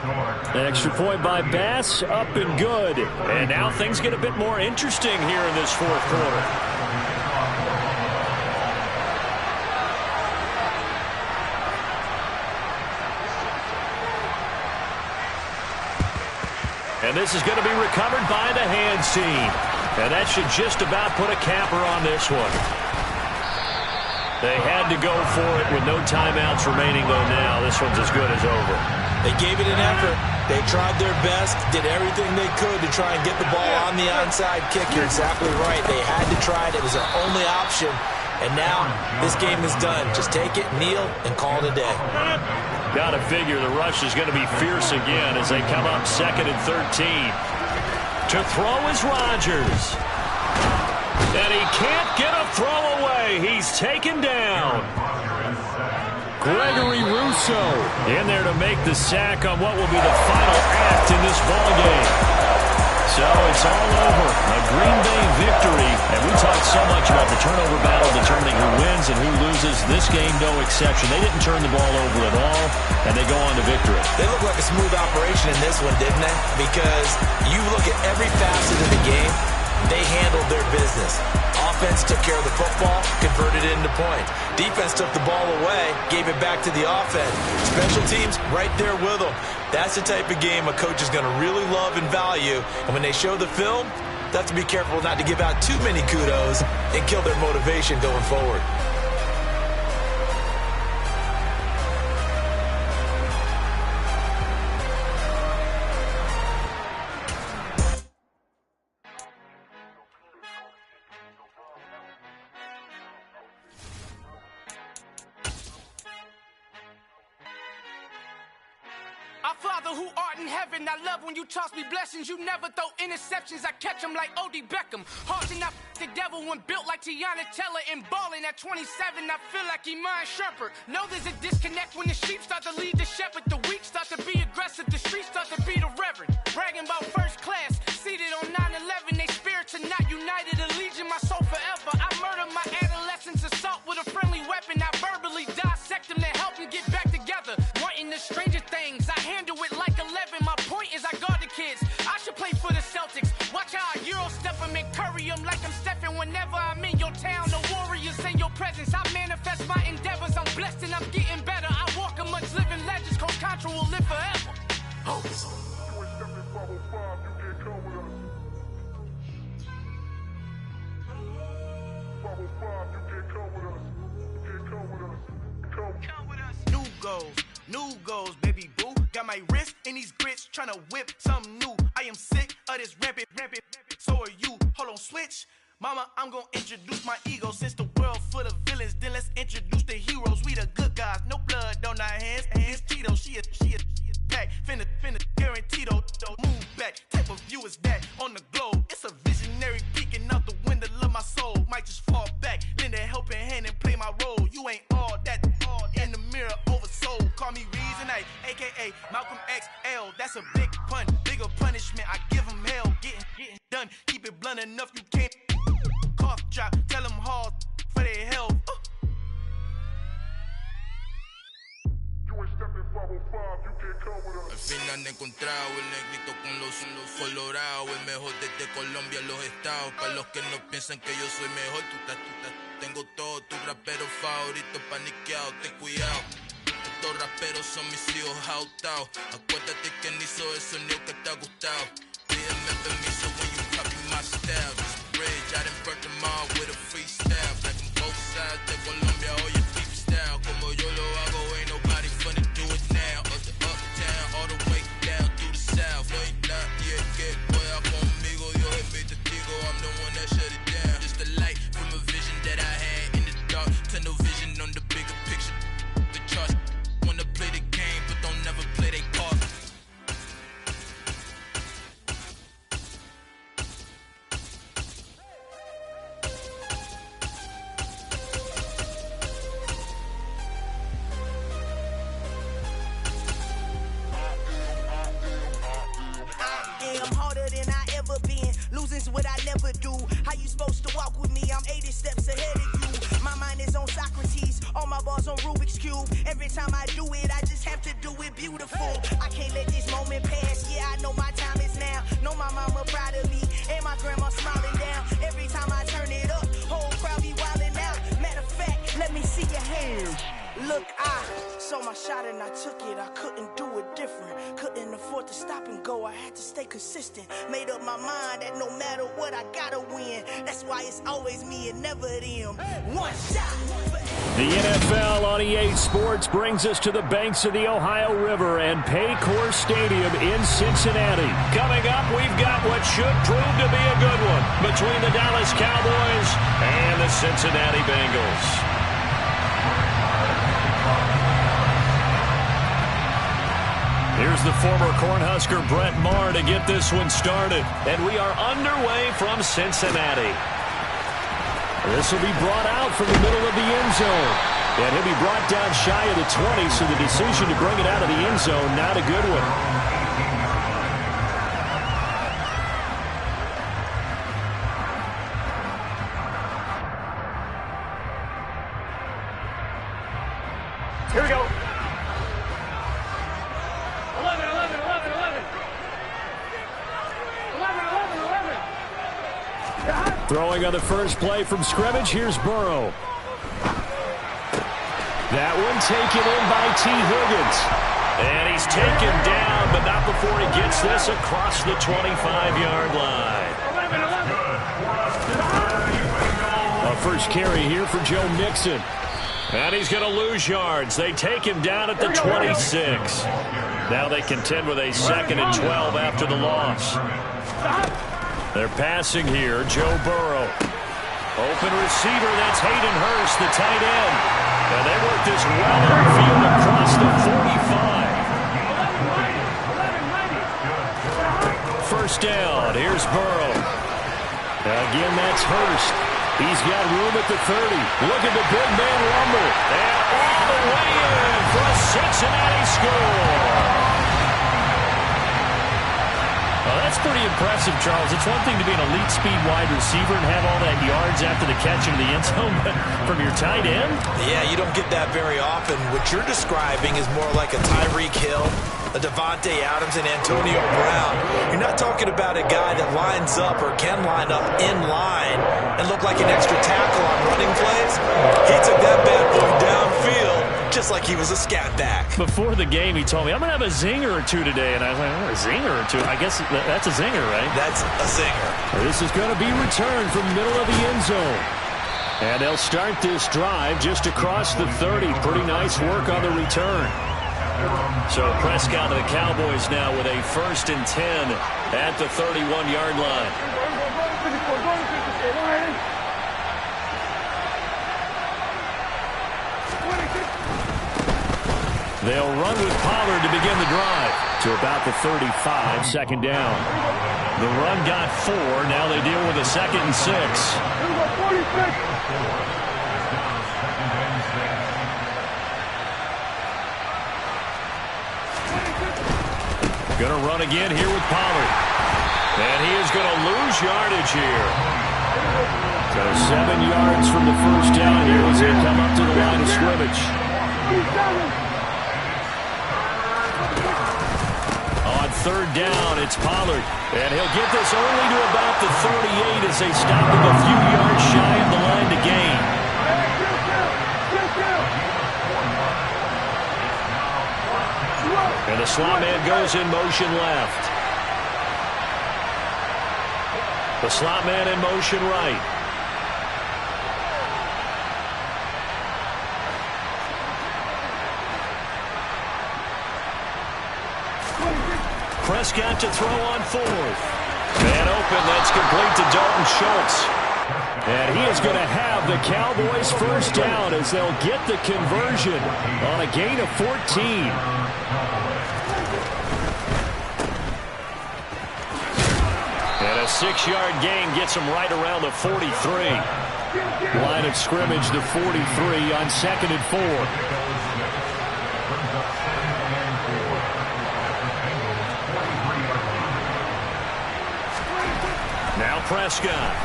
An extra point by Bass, up and good. And now things get a bit more interesting here in this 4th quarter. And this is going to be recovered by the hands team. And that should just about put a capper on this one. They had to go for it with no timeouts remaining, though now this one's as good as over. They gave it an effort. They tried their best, did everything they could to try and get the ball on the onside kick. You're exactly right. They had to try it. It was their only option. And now this game is done. Just take it, kneel, and call it a day. Got to figure the rush is going to be fierce again as they come up 2nd and 13. To throw is Rodgers. And he can't get a throw away. He's taken down. Gregory Rousseau in there to make the sack on what will be the final act in this ballgame. So it's all over. A Green Bay victory. And we talked so much about the turnover battle determining who wins and who loses. This game, no exception. They didn't turn the ball over at all, and they go on to victory. They look like a smooth operation in this one, didn't they? Because you look at every facet of the game, they handled their business. Offense took care of the football, converted it into points. Defense took the ball away, gave it back to the offense. Special teams, right there with them. That's the type of game a coach is going to really love and value. And when they show the film, they have to be careful not to give out too many kudos and kill their motivation going forward. Our Father who art in heaven, I love when you toss me blessings. You never throw interceptions, I catch them like O.D. Beckham. Hard to not the devil when built like Tiana Teller and balling at 27. I feel like Iman Shumpert. Know there's a disconnect when the sheep start to lead the shepherd. The weak start to be aggressive, the streets start to be the reverend. Bragging about first class, seated on 9/11. They spirits are not united, a legion, my soul forever. I murder my adolescence, assault with a friendly weapon. I verbally dissect them to help them get back together. Wanting the stranger things, I handle it like 11. My point is I guard the kids. I should play for the Celtics. Watch how I Euro step them and curry them like I'm stepping. Whenever I'm in your town, the Warriors in your presence. I manifest my endeavors. I'm blessed and I'm getting better. I walk amongst living legends. Coach Contra will live forever. Oh. New goals, baby boo. Got my wrist in these grits, tryna whip something new. I am sick of this rampant. So are you. Hold on, switch. Mama, I'm gonna introduce my ego. Since the world full of villains, then let's introduce the heroes. We the good guys, no blood on our hands. Hands Tito, she is back. Finna guaranteed, move back. Type of view is that on the globe. It's a visionary Hey, Malcolm XL, that's a big pun. Bigger punishment, I give him hell. Getting done. Keep it blunt enough, you can't cough drop. Tell them hard for their health. Al final he encontrado el negrito con los colorados, el mejor desde Colombia a los estados. Para los que no piensan que yo soy mejor, tengo todo, tu rapero favorito paniqueado, ten cuidado. Estos raperos son mis hijos jautados. Acuérdate quién hizo el sonido que te ha gustado. Pídeme permiso when you copy my style. Just a bridge, I done burnt them all with a freestyle. Black on both sides de Colombia, oye, deep style. Como yo lo hago, ain't nobody finna do it now. Uptown, all the way down through the south. No hay nadie que pueda conmigo, Dios es mi testigo. I'm the one that shut it down. Just a light from a vision that I had in the dark. Tunnel vision on the bigger picture. The charts wanna play the game, but don't never play their part. I'm harder than I ever been. Losing's what I never do. How you supposed to walk with me? I'm 80 steps ahead of you. My mind is on Socrates. All my bars on Rubik's Cube. Every time I do it, I just have to do it beautiful. I can't let this moment pass. Yeah, I know my time is now. Know my mama proud of me. And my grandma smiling down. Every time I turn it up, whole crowd be wildin' out. Matter of fact, let me see your hands. Look, I saw my shot and I took it. I couldn't do it different. Couldn't afford to stop and go. I had to stay consistent. Made up my mind that no matter what, I gotta win. That's why it's always me and never them. One shot. The NFL on EA Sports brings us to the banks of the Ohio River and Paycor Stadium in Cincinnati. Coming up, we've got what should prove to be a good one between the Dallas Cowboys and the Cincinnati Bengals. Here's the former Cornhusker Brett Maher to get this one started. And we are underway from Cincinnati. This will be brought out from the middle of the end zone. And he'll be brought down shy of the 20, so the decision to bring it out of the end zone, not a good one. Here we go. 11. Throwing on the first play from scrimmage, here's Burrow. That one taken in by T. Higgins. And he's taken down, but not before he gets this across the 25-yard line. A first carry here for Joe Mixon. And he's going to lose yards. They take him down at the 26. Now they contend with a 2nd and 12 after the loss. They're passing here. Joe Burrow. Open receiver. That's Hayden Hurst, the tight end. And they work this well upfield across the 45. First down. Here's Burrow. Again, that's Hurst. He's got room at the 30. Look at the big man rumble. And all the way in for a Cincinnati score. Well, that's pretty impressive, Charles. It's one thing to be an elite speed wide receiver and have all that yards after the catch into the end zone, but from your tight end? Yeah, you don't get that very often. What you're describing is more like a Tyreek Hill, a Devontae Adams, and Antonio Brown. You're not talking about a guy that lines up or can line up in line and look like an extra tackle on running plays. He took that bad boy downfield just like he was a scat back. Before the game, he told me, I'm going to have a zinger or two today. And I was like, oh, a zinger or two? I guess that's a zinger, right? That's a zinger. This is going to be returned from middle of the end zone. And they'll start this drive just across the 30. Pretty nice work on the return. So Prescott and the Cowboys now with a 1st and 10 at the 31-yard line. They'll run with Pollard to begin the drive to about the 35, 2nd down. The run got 4. Now they deal with a 2nd and 6. Going to run again here with Pollard. And he is going to lose yardage here. So 7 yards from the first down here as they come up to the line of scrimmage. On third down, it's Pollard. And he'll get this only to about the 38 as they stop him a few yards shy of the line to gain. And the slot man goes in motion left. The slot man in motion right. Prescott to throw on fourth. Man open, that's complete to Dalton Schultz. And he is going to have the Cowboys first down as they'll get the conversion on a gain of 14. And a 6-yard gain gets him right around the 43. Line of scrimmage, the 43 on 2nd and 4. Now Prescott.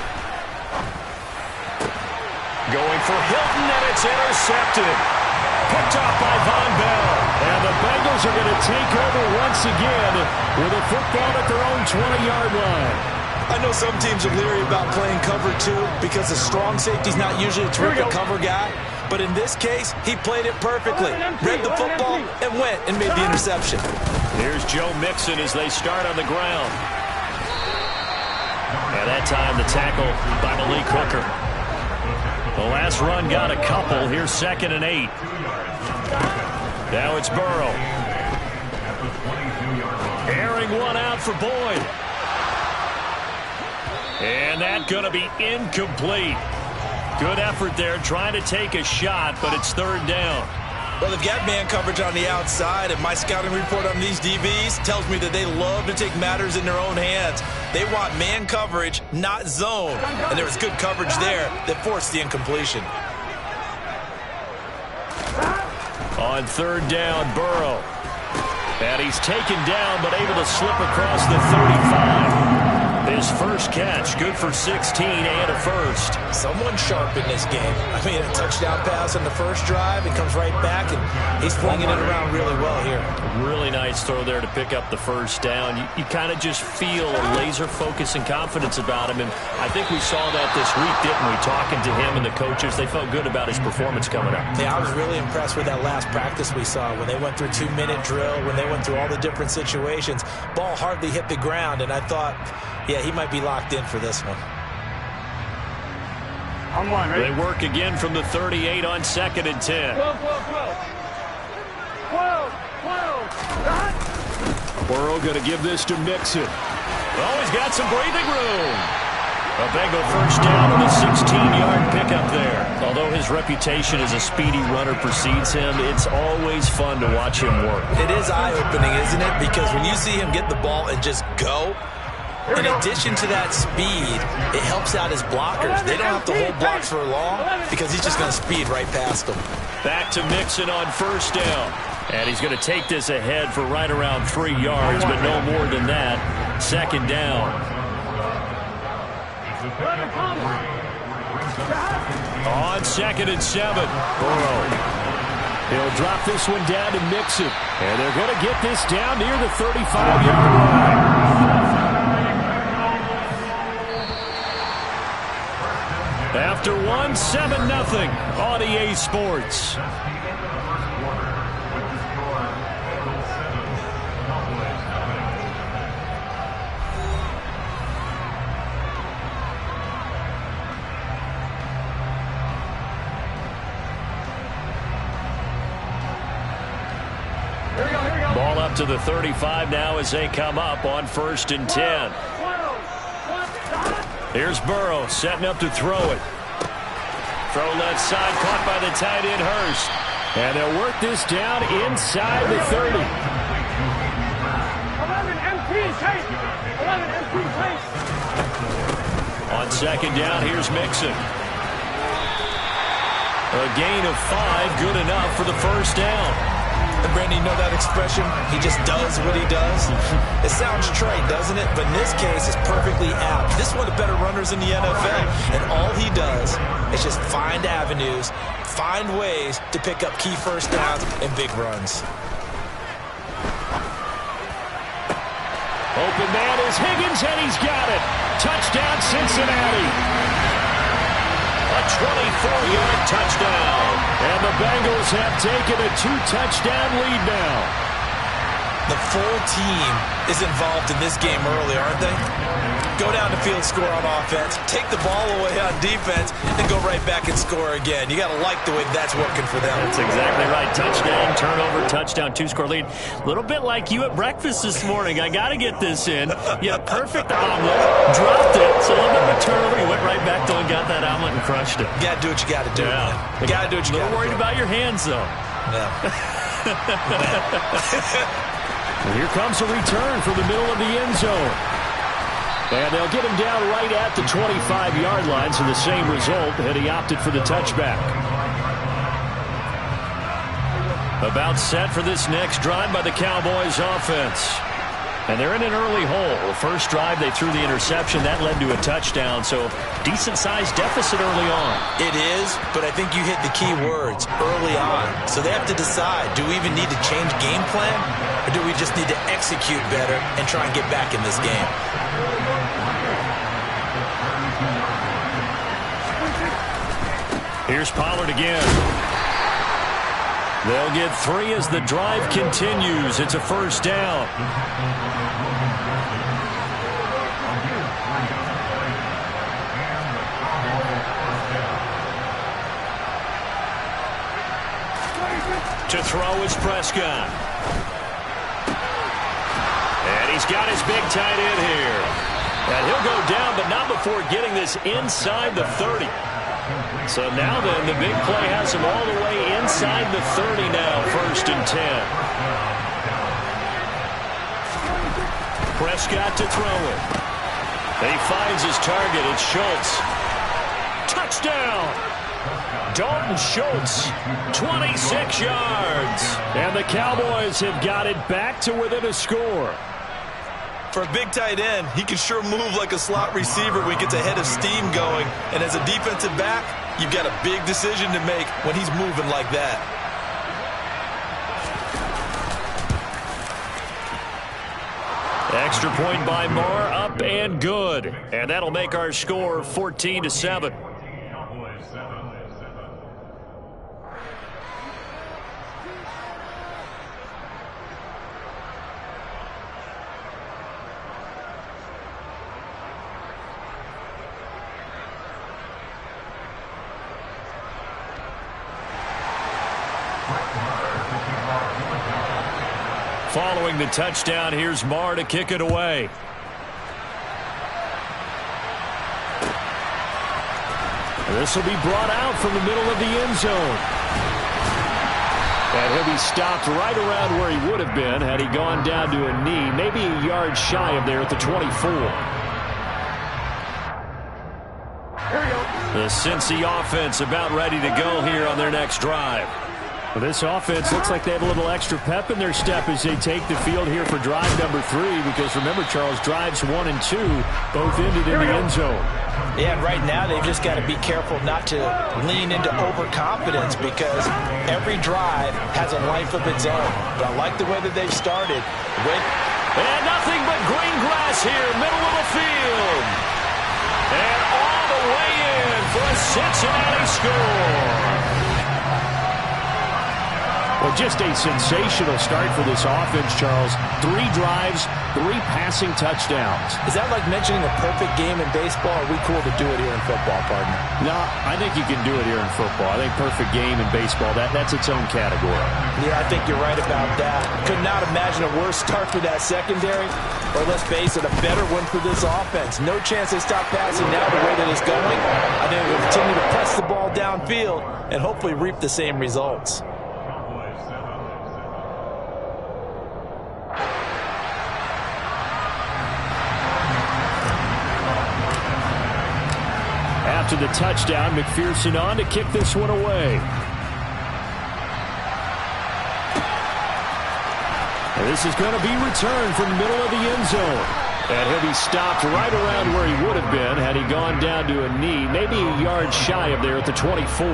Going for Hilton, and it's intercepted. Picked off by Von Bell. And the Bengals are going to take over once again with a football at their own 20-yard line. I know some teams are leery about playing cover 2 because the strong safety's not usually a terrific cover guy. But in this case, he played it perfectly. Read the football and went and made the interception. Here's Joe Mixon as they start on the ground. And that time the tackle by Malik Hooker. The last run got a couple. Here's 2nd and 8. Now it's Burrow. Airing one out for Boyd. And that's going to be incomplete. Good effort there trying to take a shot, but it's 3rd down. Well, they've got man coverage on the outside, and my scouting report on these DBs tells me that they love to take matters in their own hands. They want man coverage, not zone. And there was good coverage there that forced the incompletion. On 3rd down, Burrow. And he's taken down, but able to slip across the 35. His first catch, good for 16 and a first. Someone sharp in this game. I mean, a touchdown pass on the first drive and comes right back, and he's flinging it around really well here. Really nice throw there to pick up the first down. You kind of just feel a laser focus and confidence about him, and I think we saw that this week, didn't we? Talking to him and the coaches, they felt good about his performance coming up. Yeah, I was really impressed with that last practice we saw when they went through 2-minute drill, when they went through all the different situations. Ball hardly hit the ground, and I thought, yeah, he might be locked in for this one. They work again from the 38 on 2nd and 10. 12. Burrow going to give this to Mixon. Oh, he's got some breathing room. A Bengal first down on a 16-yard pickup there. Although his reputation as a speedy runner precedes him, it's always fun to watch him work. It is eye-opening, isn't it? Because when you see him get the ball and just go, in addition to that speed, it helps out his blockers. They don't have to hold blocks for long because he's just going to speed right past them. Back to Mixon on first down. And he's going to take this ahead for right around 3 yards, but no more than that. 2nd down. On 2nd and 7, Burrow. He'll drop this one down to Mixon. And they're going to get this down near the 35-yard line. After 1, 7-0 on EA Sports. Ball up to the 35 now as they come up on 1st and 10. Here's Burrow setting up to throw it. Throw left side, caught by the tight end Hurst. And they'll work this down inside the 30. 11 MP chase. 11 MP chase. On 2nd down, here's Mixon. A gain of 5, good enough for the first down. And Brandon, you know that expression? He just does what he does. It sounds trite, doesn't it? But in this case, it's perfectly apt. This is one of the better runners in the NFL. And all he does is just find avenues, find ways to pick up key first downs and big runs. Open man is Higgins, and he's got it. Touchdown, Cincinnati. A 24-yard touchdown. And the Bengals have taken a 2-touchdown lead now. The full team is involved in this game early, aren't they? Go down the field, score on offense, take the ball away on defense, and go right back and score again. You got to like the way that's working for them. That's exactly right. Touchdown, turnover, touchdown, 2-score lead. A little bit like you at breakfast this morning. I got to get this in. You had a perfect omelet, dropped it, so a little bit of a turnover. You went right back and got that omelet and crushed it. You got to do what you got to do. Yeah. You got to do what you got to do. A little worried about your hands, though. Yeah. And here comes a return from the middle of the end zone. And they'll get him down right at the 25-yard line, so the same result, and he opted for the touchback. About set for this next drive by the Cowboys offense. And they're in an early hole. The first drive, they threw the interception. That led to a touchdown, so decent-sized deficit early on. It is, but I think you hit the key words, early on. So they have to decide, do we even need to change game plan, or do we just need to execute better and try and get back in this game? Here's Pollard again. They'll get 3 as the drive continues. It's a first down. To throw is Prescott. And he's got his big tight end here. And he'll go down, but not before getting this inside the 30. So now then, the big play has him all the way inside the 30 now, 1st and 10. Prescott to throw it. He finds his target. It's Schultz. Touchdown! Dalton Schultz, 26 yards. And the Cowboys have got it back to within a score. For a big tight end, he can sure move like a slot receiver when he gets a head of steam going. And as a defensive back, you've got a big decision to make when he's moving like that. Extra point by Marr, up and good. And that'll make our score 14-7. Following the touchdown, here's Marr to kick it away. This will be brought out from the middle of the end zone. And he'll be stopped right around where he would have been had he gone down to a knee, maybe a yard shy of there at the 24. The Cincy offense about ready to go here on their next drive. Well, this offense looks like they have a little extra pep in their step as they take the field here for drive number 3, because remember, Charles, drives 1 and 2 both ended in the end zone. Yeah, and right now they've just got to be careful not to lean into overconfidence, because every drive has a life of its own. But I like the way that they've started. And nothing but green grass here, middle of the field. And all the way in for a Cincinnati score. Well, just a sensational start for this offense, Charles. 3 drives, 3 passing touchdowns. Is that like mentioning a perfect game in baseball? Or are we cool to do it here in football, partner? No, I think you can do it here in football. I think perfect game in baseball, that's its own category. Yeah, I think you're right about that. Could not imagine a worse start for that secondary. Or let's face it, a better one for this offense. No chance they stop passing now the way that it's going. I think we'll continue to press the ball downfield and hopefully reap the same results. After the touchdown, McPherson on to kick this one away. This is going to be returned from the middle of the end zone. And he'll be stopped right around where he would have been had he gone down to a knee, maybe a yard shy of there at the 24.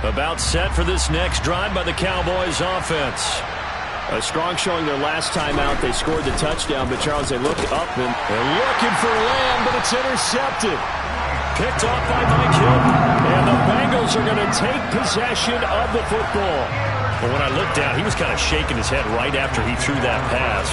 About set for this next drive by the Cowboys offense. A strong showing their last time out. They scored the touchdown, but Charles, they looked up and they're looking for Lamb, but it's intercepted. Picked off by Mike Hilton. And the Bengals are going to take possession of the football. But when I looked down, he was kind of shaking his head right after he threw that pass.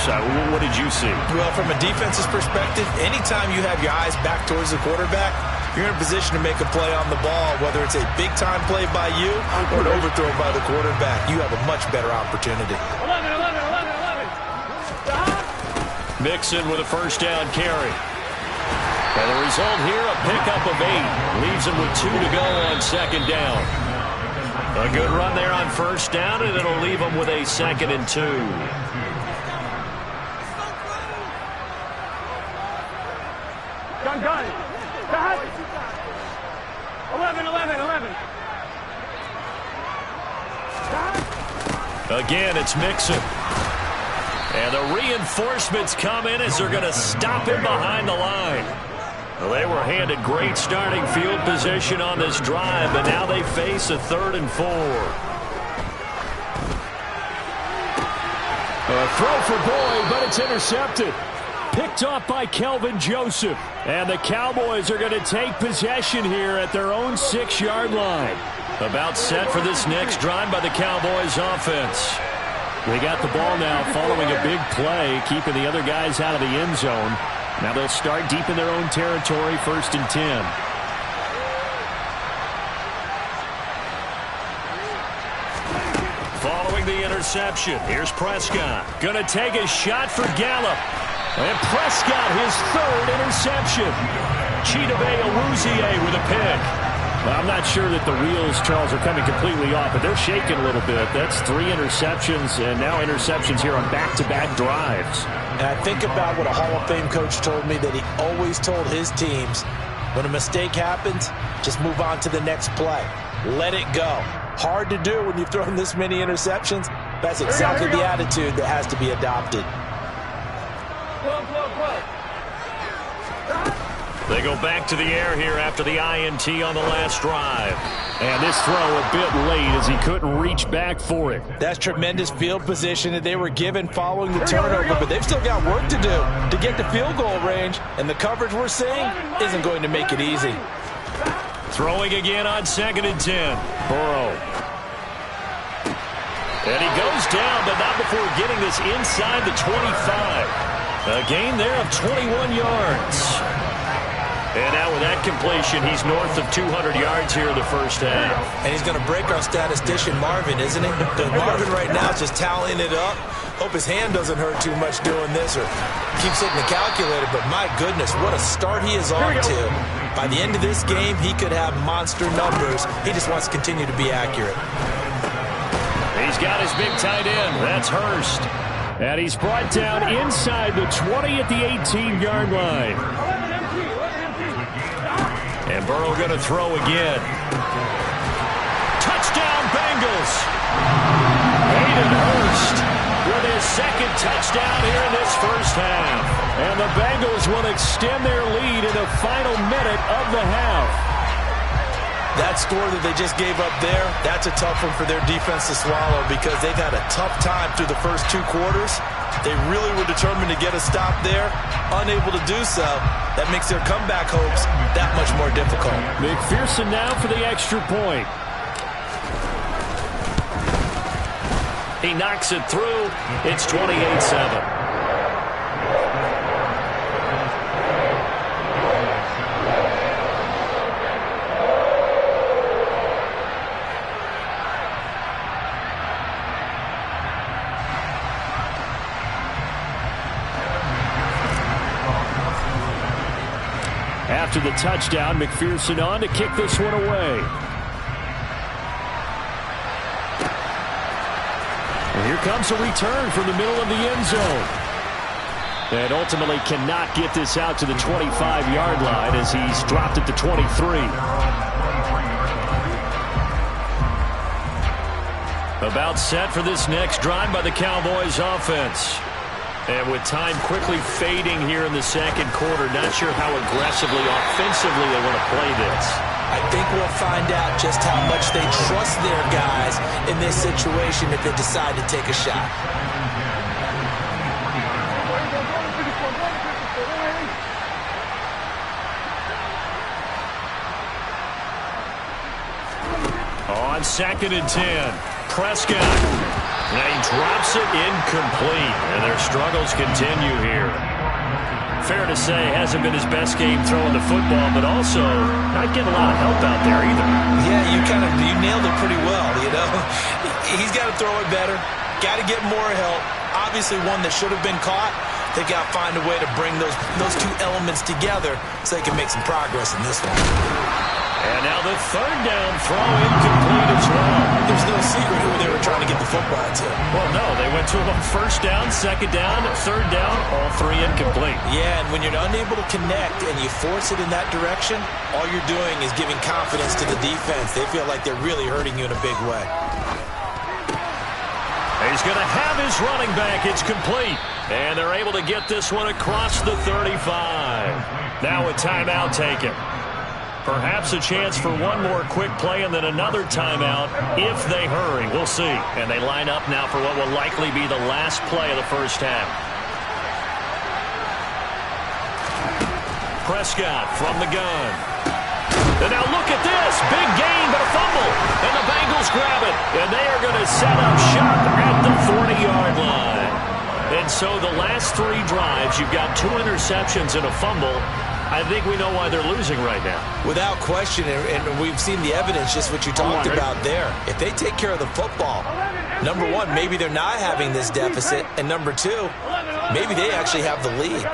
What did you see? Well, from a defense's perspective, anytime you have your eyes back towards the quarterback, you're in a position to make a play on the ball, whether it's a big-time play by you or an overthrow by the quarterback. You have a much better opportunity. 11. Mixon with a first down carry. And the result here, a pickup of 8. Leaves him with 2 to go on second down. A good run there on first down, and it'll leave him with a 2nd and 2. Done. 11. Again, it's Mixon. And the reinforcements come in as they're going to stop him behind the line. Well, they were handed great starting field position on this drive, but now they face a 3rd and 4. A throw for Boyd, but it's intercepted. Picked off by Kelvin Joseph. And the Cowboys are going to take possession here at their own 6-yard line. About set for this next drive by the Cowboys offense. They got the ball now following a big play, keeping the other guys out of the end zone. Now they'll start deep in their own territory, 1st and 10. Following the interception, here's Prescott. Going to take a shot for Gallup. And Prescott, his 3rd interception. Chidobe Awuzie with a pick. Well, I'm not sure that the wheels, Charles, are coming completely off, but they're shaking a little bit. That's 3 interceptions, and now interceptions here on back-to-back drives. And I think about what a Hall of Fame coach told me, that he always told his teams, when a mistake happens, just move on to the next play. Let it go. Hard to do when you've thrown this many interceptions. That's exactly the attitude that has to be adopted. They go back to the air here after the INT on the last drive. And this throw a bit late as he couldn't reach back for it. That's tremendous field position that they were given following the turnover, but they've still got work to do to get to field goal range, and the coverage we're seeing isn't going to make it easy. Throwing again on 2nd and 10. Burrow. And he goes down, but not before getting this inside the 25. A gain there of 21 yards. And now with that completion, he's north of 200 yards here in the first half. And he's going to break our statistician, Marvin, isn't he? Marvin right now is just tallying it up. Hope his hand doesn't hurt too much doing this or keeps hitting the calculator. But my goodness, what a start he is on to. By the end of this game, he could have monster numbers. He just wants to continue to be accurate. He's got his big tight end. That's Hurst. And he's brought down inside the 20 at the 18-yard line. And Burrow going to throw again. Touchdown, Bengals. Hayden Hurst with his 2nd touchdown here in this first half. And the Bengals will extend their lead in the final minute of the half. That score that they just gave up there, that's a tough one for their defense to swallow because they've had a tough time through the first 2 quarters. They really were determined to get a stop there, unable to do so. That makes their comeback hopes that much more difficult. McPherson now for the extra point. He knocks it through. It's 28-7. After the touchdown, McPherson on to kick this one away. And here comes a return from the middle of the end zone. And ultimately cannot get this out to the 25-yard line as he's dropped at the 23. About set for this next drive by the Cowboys offense. And with time quickly fading here in the second quarter, not sure how aggressively, offensively they want to play this. I think we'll find out just how much they trust their guys in this situation if they decide to take a shot. On 2nd and 10, Prescott. Now he drops it incomplete, and their struggles continue here. Fair to say, hasn't been his best game throwing the football, but also not getting a lot of help out there either. Yeah, you nailed it pretty well, you know. He's got to throw it better, got to get more help. Obviously one that should have been caught. They got to find a way to bring those two elements together so they can make some progress in this one. And now the 3rd down throw incomplete as well. There's no secret who they were trying to get the football to. Well, no, they went to him on 1st down, 2nd down, 3rd down, all 3 incomplete. Yeah, and when you're unable to connect and you force it in that direction, all you're doing is giving confidence to the defense. They feel like they're really hurting you in a big way. He's going to have his running back. It's complete. And they're able to get this one across the 35. Now a timeout taken. Perhaps a chance for one more quick play and then another timeout if they hurry. We'll see. And they line up now for what will likely be the last play of the first half. Prescott from the gun. And now look at this. Big gain, but a fumble. And the Bengals grab it. And they are going to set up shop at the 40-yard line. And so the last 3 drives, you've got 2 interceptions and a fumble. I think we know why they're losing right now. Without question, and we've seen the evidence, just what you talked about there. If they take care of the football, number one, maybe they're not having this deficit, and number 2, maybe they actually have the lead.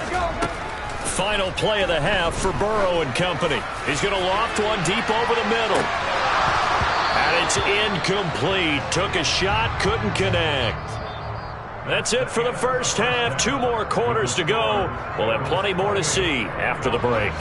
Final play of the half for Burrow and company. He's going to loft one deep over the middle. And it's incomplete. Took a shot, couldn't connect. That's it for the first half. 2 more quarters to go. We'll have plenty more to see after the break.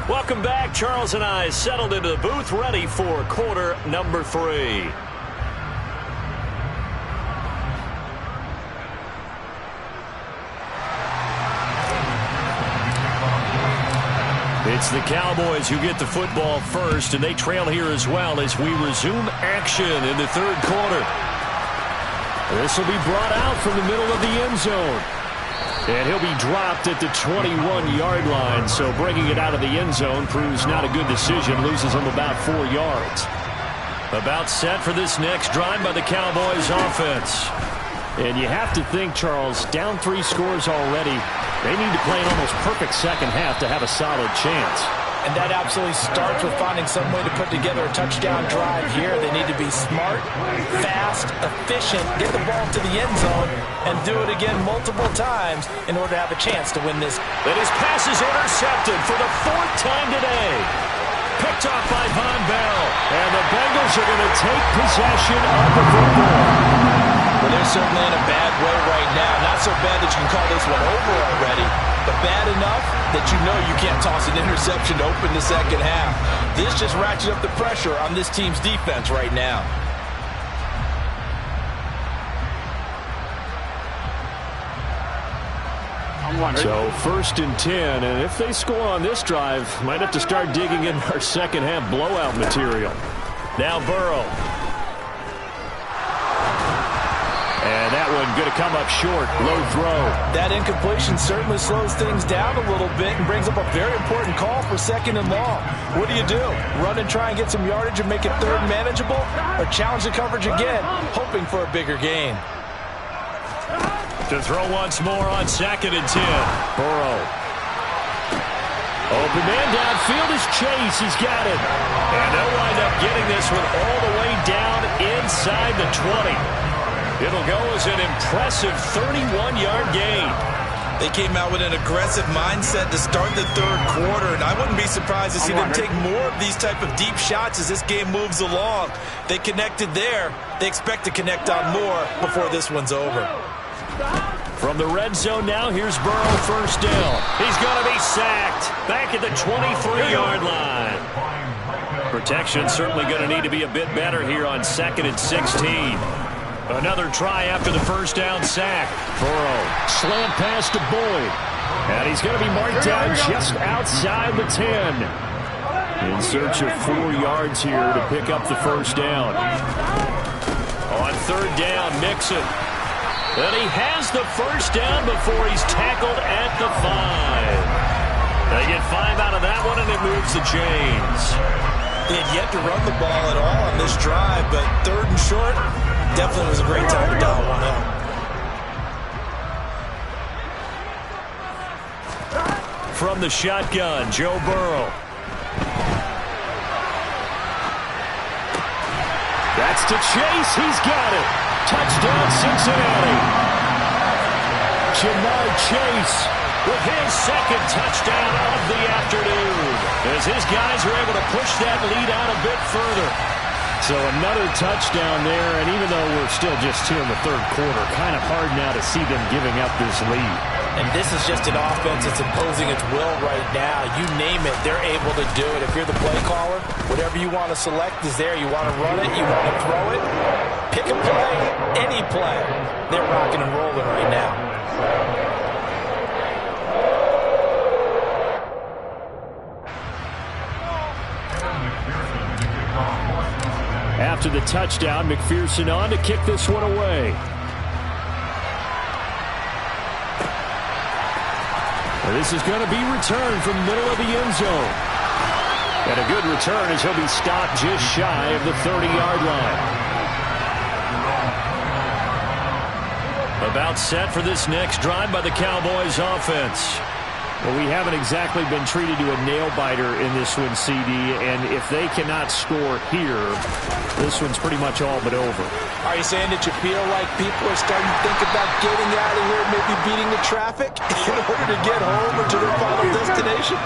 Welcome back. Charles and I settled into the booth, ready for quarter number 3. It's the Cowboys who get the football first, and they trail here as well as we resume action in the 3rd quarter. This will be brought out from the middle of the end zone. And he'll be dropped at the 21-yard line, so bringing it out of the end zone proves not a good decision, loses him about 4 yards. About set for this next drive by the Cowboys offense. And you have to think, Charles, down 3 scores already. They need to play an almost perfect second half to have a solid chance. And that absolutely starts with finding some way to put together a touchdown drive here. They need to be smart, fast, efficient, get the ball to the end zone, and do it again multiple times in order to have a chance to win this. But his pass is intercepted for the 4th time today. Picked off by Von Bell. And the Bengals are going to take possession of the football. Well, they're certainly in a bad way right now. Not so bad that you can call this one over already, but bad enough that you know you can't toss an interception to open the second half. This just ratchets up the pressure on this team's defense right now. So 1st and 10, and if they score on this drive, might have to start digging in our second half blowout material. Now Burrow. And that one going to come up short, low throw. That incompletion certainly slows things down a little bit and brings up a very important call for 2nd and long. What do? Run and try and get some yardage and make it 3rd manageable, or challenge the coverage again, hoping for a bigger gain? To throw once more on 2nd and 10. Burrow. Open man downfield is Chase. He's got it. And they'll wind up getting this one all the way down in inside the 20. It'll go as an impressive 31-yard gain. They came out with an aggressive mindset to start the third quarter, and I wouldn't be surprised to see them take more of these type of deep shots as this game moves along. They connected there. They expect to connect on more before this one's over. From the red zone now, here's Burrow, first down. He's going to be sacked back at the 23-yard line. Protection certainly going to need to be a bit better here on 2nd and 16. Another try after the first down sack. Burrow, slant pass to Boyd. And he's going to be marked down just outside the 10. In search of 4 yards here to pick up the first down. On third down, Mixon. And he has the first down before he's tackled at the 5. They get 5 out of that one, and it moves the chains. They had yet to run the ball at all on this drive, but third and short, definitely was a great time to dial one up. From the shotgun, Joe Burrow. That's to Chase. He's got it. Touchdown, Cincinnati. Jamar Chase with his second touchdown of the afternoon, as his guys are able to push that lead out a bit further. So another touchdown there, and even though we're still just here in the third quarter, kind of hard now to see them giving up this lead. And this is just an offense that's imposing its will right now. You name it, they're able to do it. If you're the play caller, whatever you want to select is there. You want to run it, you want to throw it, pick a play, any play. They're rocking and rolling right now. After the touchdown, McPherson on to kick this one away. And this is going to be returned from the middle of the end zone. And a good return as he'll be stopped just shy of the 30-yard line. About set for this next drive by the Cowboys offense. Well, we haven't exactly been treated to a nail-biter in this one, CD, and if they cannot score here, this one's pretty much all but over. Are you saying that you feel like people are starting to think about getting out of here, maybe beating the traffic in order to get home or to their final destination?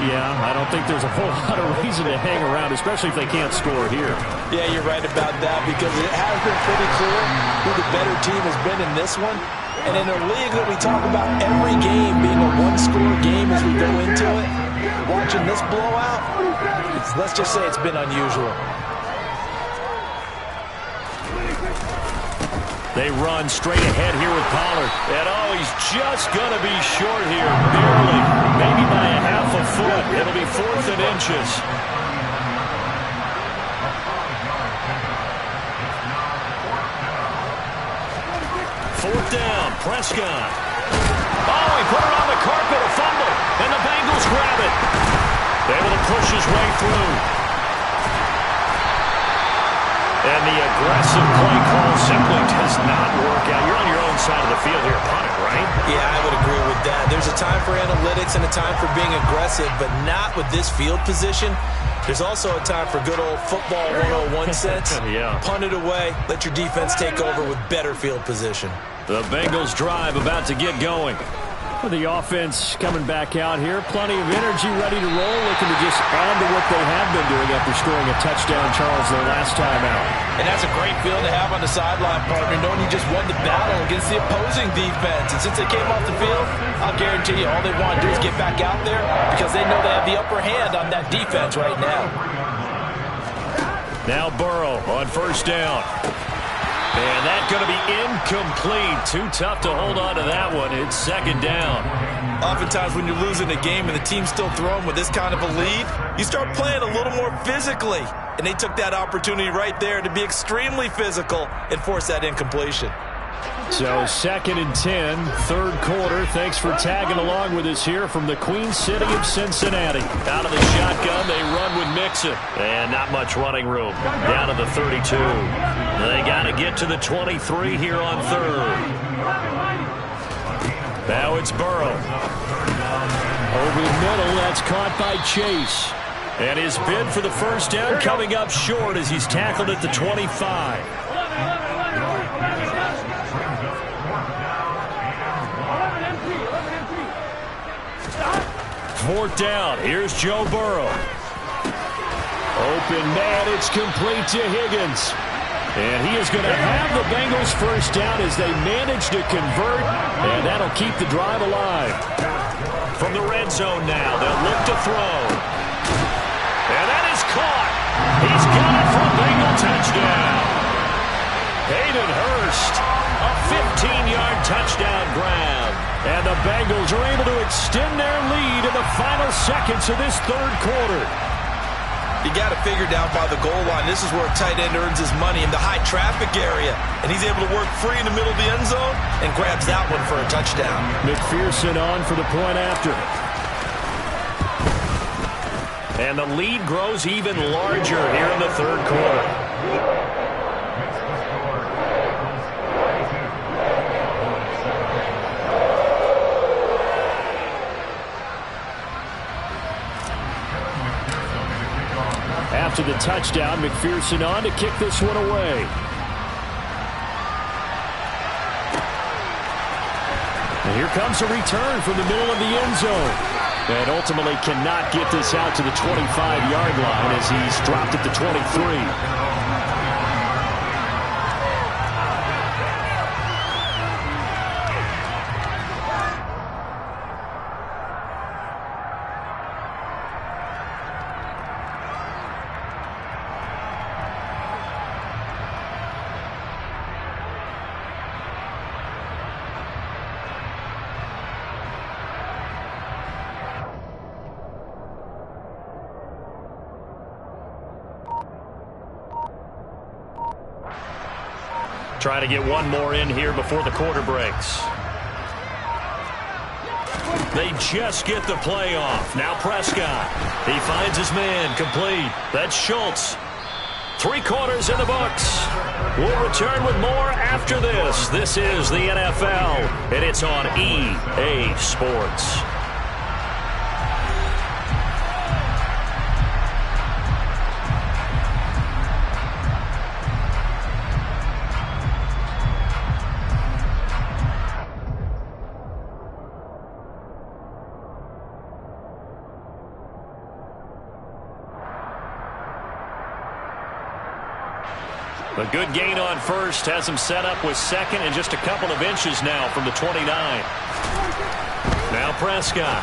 Yeah, I don't think there's a whole lot of reason to hang around, especially if they can't score here. Yeah, you're right about that, because it has been pretty clear who the better team has been in this one. And in a league that we talk about every game being a one-score game as we go into it, watching this blowout, let's just say it's been unusual. They run straight ahead here with Pollard. And he's just going to be short here, barely, maybe by a half a foot. It'll be 4th and inches. Fourth down, Prescott. He put it on the carpet, a fumble, and the Bengals grab it. Able to push his way through. And the aggressive play call simply does not work out. You're on your own side of the field here, punt it, right? Yeah, I would agree with that. There's a time for analytics and a time for being aggressive, but not with this field position. There's also a time for good old football 101 sense. Yeah. Punt it away. Let your defense take over with better field position. The Bengals drive about to get going. The offense coming back out here. Plenty of energy, ready to roll. Looking to just add to what they have been doing after scoring a touchdown, Charles, their last time out. And that's a great feeling to have on the sideline, partner, knowing you just won the battle against the opposing defense. And since they came off the field, I'll guarantee you all they want to do is get back out there because they know they have the upper hand on that defense right now. Now Burrow on first down. And that's going to be incomplete. Too tough to hold on to that one. It's second down. Oftentimes when you're losing a game and the team's still throwing with this kind of a lead, you start playing a little more physically. And they took that opportunity right there to be extremely physical and force that incompletion. So 2nd and 10, third quarter. Thanks for tagging along with us here from the Queen City of Cincinnati. Out of the shotgun, they run with Mixon. And not much running room. Down to the 32. They got to get to the 23 here on third. Now it's Burrow. Over the middle, that's caught by Chase. And his bid for the first down coming up short as he's tackled at the 25. 4th down. Here's Joe Burrow. Open man, it's complete to Higgins. And he is going to have the Bengals first down as they manage to convert, and that'll keep the drive alive. From the red zone now, they'll look to throw. And that is caught. He's got it for a Bengal touchdown. Hayden Hurst, a 15-yard touchdown grab. And the Bengals are able to extend their lead in the final seconds of this third quarter. You got to figure down by the goal line. This is where a tight end earns his money, in the high traffic area. And he's able to work free in the middle of the end zone and grabs that one for a touchdown. McPherson on for the point after. And the lead grows even larger here in the third quarter. After the touchdown, McPherson on to kick this one away. And here comes a return from the middle of the end zone. And ultimately cannot get this out to the 25-yard line as he's dropped at the 23. Trying to get one more in here before the quarter breaks. They just get the play off. Now Prescott. He finds his man complete. That's Schultz. 3 quarters in the books. We'll return with more after this. This is the NFL, and it's on EA Sports. A good gain on first has him set up with second and just a couple of inches now from the 29. Now Prescott.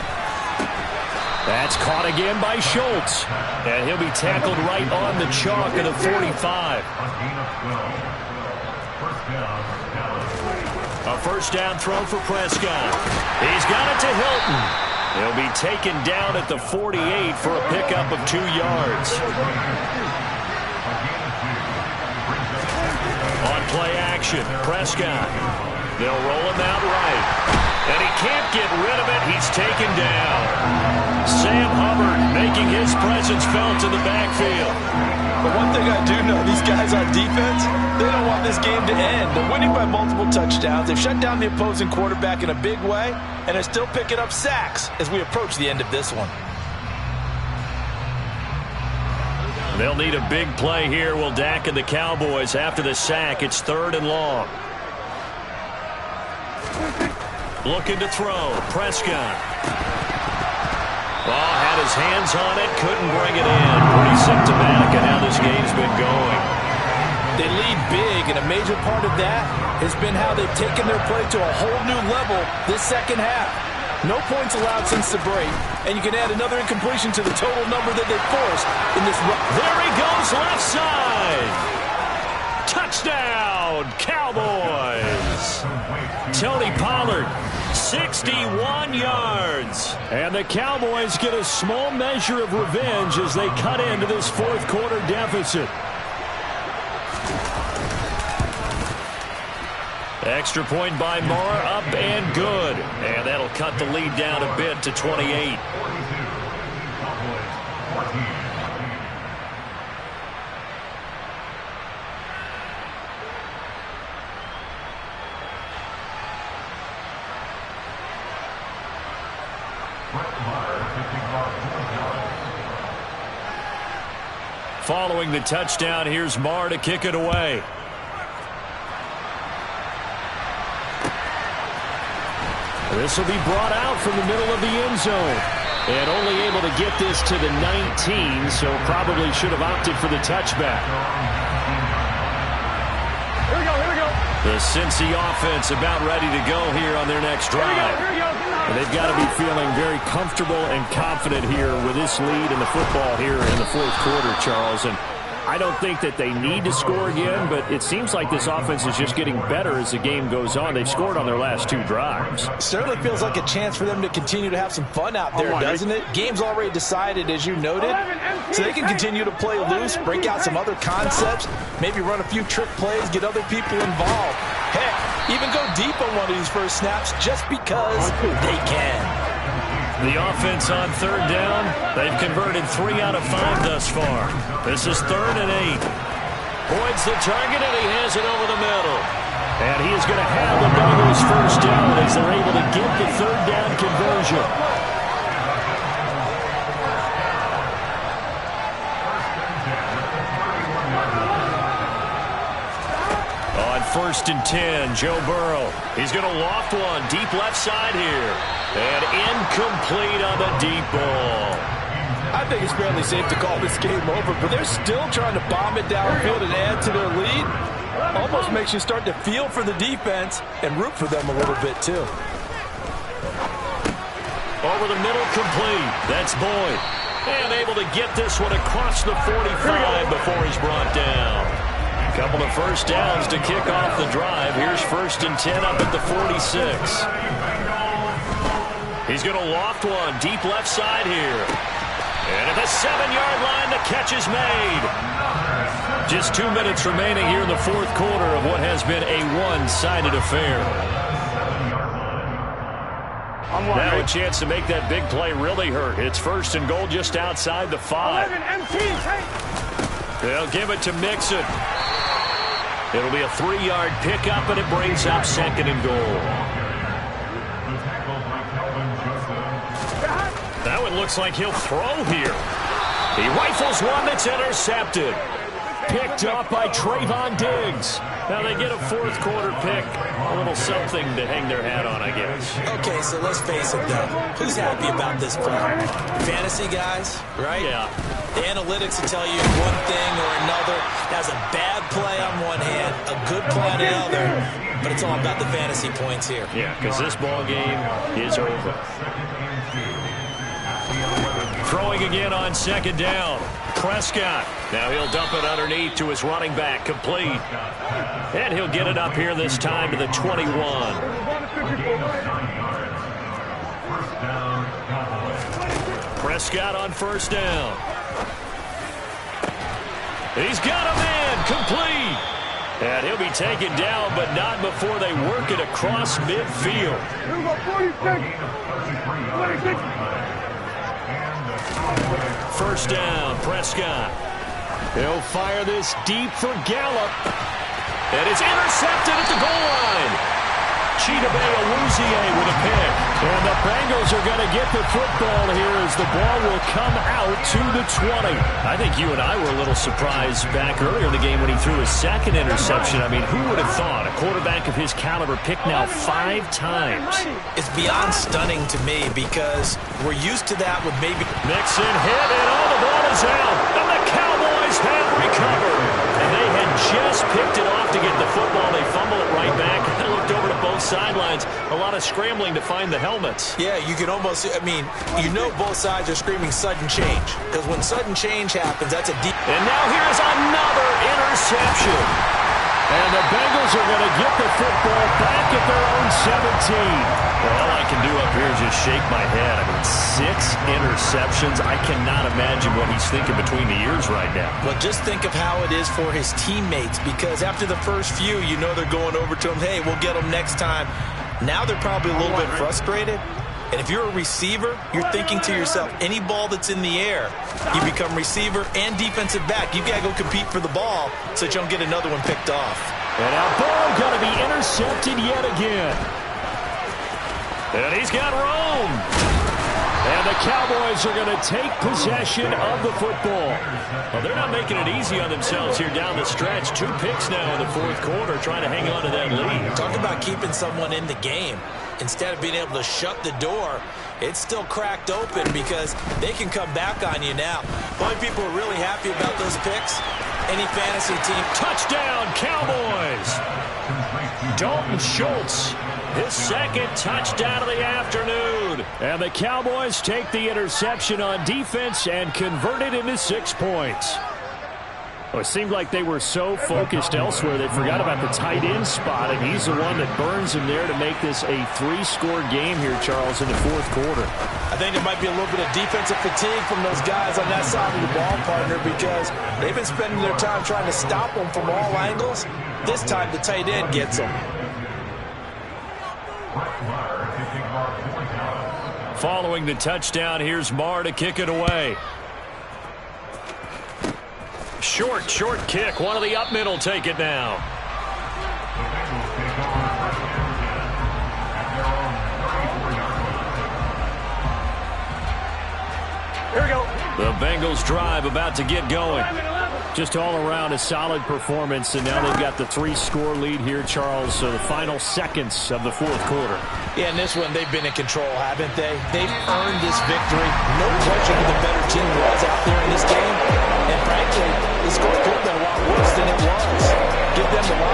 That's caught again by Schultz. And he'll be tackled right on the chalk of the 45. A first down throw for Prescott. He's got it to Hilton. He'll be taken down at the 48 for a pickup of 2 yards. On play action, Prescott. They'll roll him out right. And he can't get rid of it. He's taken down. Sam Hubbard making his presence felt in the backfield. But one thing I do know, these guys on defense, they don't want this game to end. They're winning by multiple touchdowns. They've shut down the opposing quarterback in a big way, and they're still picking up sacks as we approach the end of this one. They'll need a big play here, will Dak and the Cowboys. After the sack, it's 3rd and long. Looking to throw. Prescott. Oh, had his hands on it, couldn't bring it in. Pretty symptomatic of how this game's been going. They lead big, and a major part of that has been how they've taken their play to a whole new level this second half. No points allowed since the break, and you can add another incompletion to the total number that they forced in this run. There he goes, left side. Touchdown, Cowboys. Tony Pollard, 61 yards. And the Cowboys get a small measure of revenge as they cut into this 4th quarter deficit. Extra point by Marr, up and good. And that'll cut the lead down a bit to 28. Following the touchdown, here's Marr to kick it away. This will be brought out from the middle of the end zone. And only able to get this to the 19, so probably should have opted for the touchback. Here we go, here we go. The Cincy offense about ready to go here on their next drive. Here we go. And they've got to be feeling very comfortable and confident here with this lead in the football here in the fourth quarter, Charles. And I don't think that they need to score again, but it seems like this offense is just getting better as the game goes on. They've scored on their last 2 drives. Certainly feels like a chance for them to continue to have some fun out there, doesn't it? Game's already decided, as you noted, so they can continue to play loose, break out some other concepts, maybe run a few trick plays, get other people involved. Heck, even go deep on one of these first snaps just because they can. The offense on third down, they've converted 3 out of 5 thus far. This is 3rd and 8. Boyd's the target, and he has it over the middle. And he is going to have the Bengals first down as they're able to get the 3rd down conversion. On 1st and 10, Joe Burrow. He's going to loft one deep left side here. And incomplete on the deep ball. I think it's fairly safe to call this game over, but they're still trying to bomb it downfield and add to their lead. Almost makes you start to feel for the defense and root for them a little bit, too. Over the middle, complete. That's Boyd. And able to get this one across the 45 before he's brought down. Couple of first downs to kick off the drive. Here's 1st and 10 up at the 46. He's going to loft one deep left side here. And at the 7-yard line, the catch is made. Just 2 minutes remaining here in the fourth quarter of what has been a one-sided affair. Now a chance to make that big play really hurt. It's 1st and goal just outside the 5. They'll give it to Mixon. It'll be a 3-yard pickup, and it brings up 2nd and goal. That one looks like he'll throw here. He rifles one that's intercepted. Picked up by Trayvon Diggs. Now they get a fourth quarter pick. A little something to hang their hat on, I guess. Okay, so let's face it, though. Who's happy about this play? Fantasy guys, right? Yeah. The analytics will tell you one thing or another. That's a bad play on one hand, a good play on the other. But it's all about the fantasy points here. Yeah, because this ball game is over. Throwing again on 2nd down. Prescott. Now he'll dump it underneath to his running back. Complete. And he'll get it up here this time to the 21. Prescott on 1st down. He's got a man. Complete. And he'll be taken down, but not before they work it across midfield. 1st down, Prescott. He'll fire this deep for Gallup. And it's intercepted at the goal line. Chidobe Awuzie with a pick. And the Bengals are going to get the football here as the ball will come out to the 20. I think you and I were a little surprised back earlier in the game when he threw his 2nd interception. I mean, who would have thought a quarterback of his caliber picked now 5 times? It's beyond stunning to me because we're used to that with maybe... Mixon hit, and all the ball is out. And the Cowboys have recovered. And they had just picked it off to get the football. They fumble it right back. I looked over to both sidelines. A lot of scrambling to find the helmets. Yeah, you can almost, I mean, you know both sides are screaming sudden change. Because when sudden change happens, that's a deep... And now here's another interception. And the Bengals are going to get the football back at their own 17. Well, all I can do up here is just shake my head. I mean, 6 interceptions. I cannot imagine what he's thinking between the ears right now. Well, just think of how it is for his teammates, because after the first few, you know they're going over to him, hey, we'll get them next time. Now they're probably a little bit frustrated. And if you're a receiver, you're thinking to yourself, any ball that's in the air, you become receiver and defensive back. You've got to go compete for the ball so that you don't get another one picked off. And now Burrow going to be intercepted yet again. And he's got Rome. And the Cowboys are going to take possession of the football. Well, they're not making it easy on themselves here down the stretch. 2 picks now in the fourth quarter, trying to hang on to that lead. Talk about keeping someone in the game. Instead of being able to shut the door, it's still cracked open because they can come back on you now. The only people who are really happy about those picks, any fantasy team. Touchdown, Cowboys! Dalton Schultz, his second touchdown of the afternoon. And the Cowboys take the interception on defense and convert it into 6 points. Well, it seemed like they were so focused elsewhere they forgot about the tight end spot, and he's the one that burns him there to make this a 3-score game here, Charles, in the fourth quarter. I think there might be a little bit of defensive fatigue from those guys on that side of the ball, partner, because they've been spending their time trying to stop them from all angles. This time the tight end gets them. Following the touchdown, here's Marr to kick it away. Short kick. One of the up middle take it now. Here we go. The Bengals drive about to get going. Just all around a solid performance, and now they've got the 3-score lead here, Charles, so the final seconds of the fourth quarter. Yeah, in this one, they've been in control, haven't they? They've earned this victory. No question who the better team was out there in this game. And frankly, the score could have been a lot worse than it was. Give them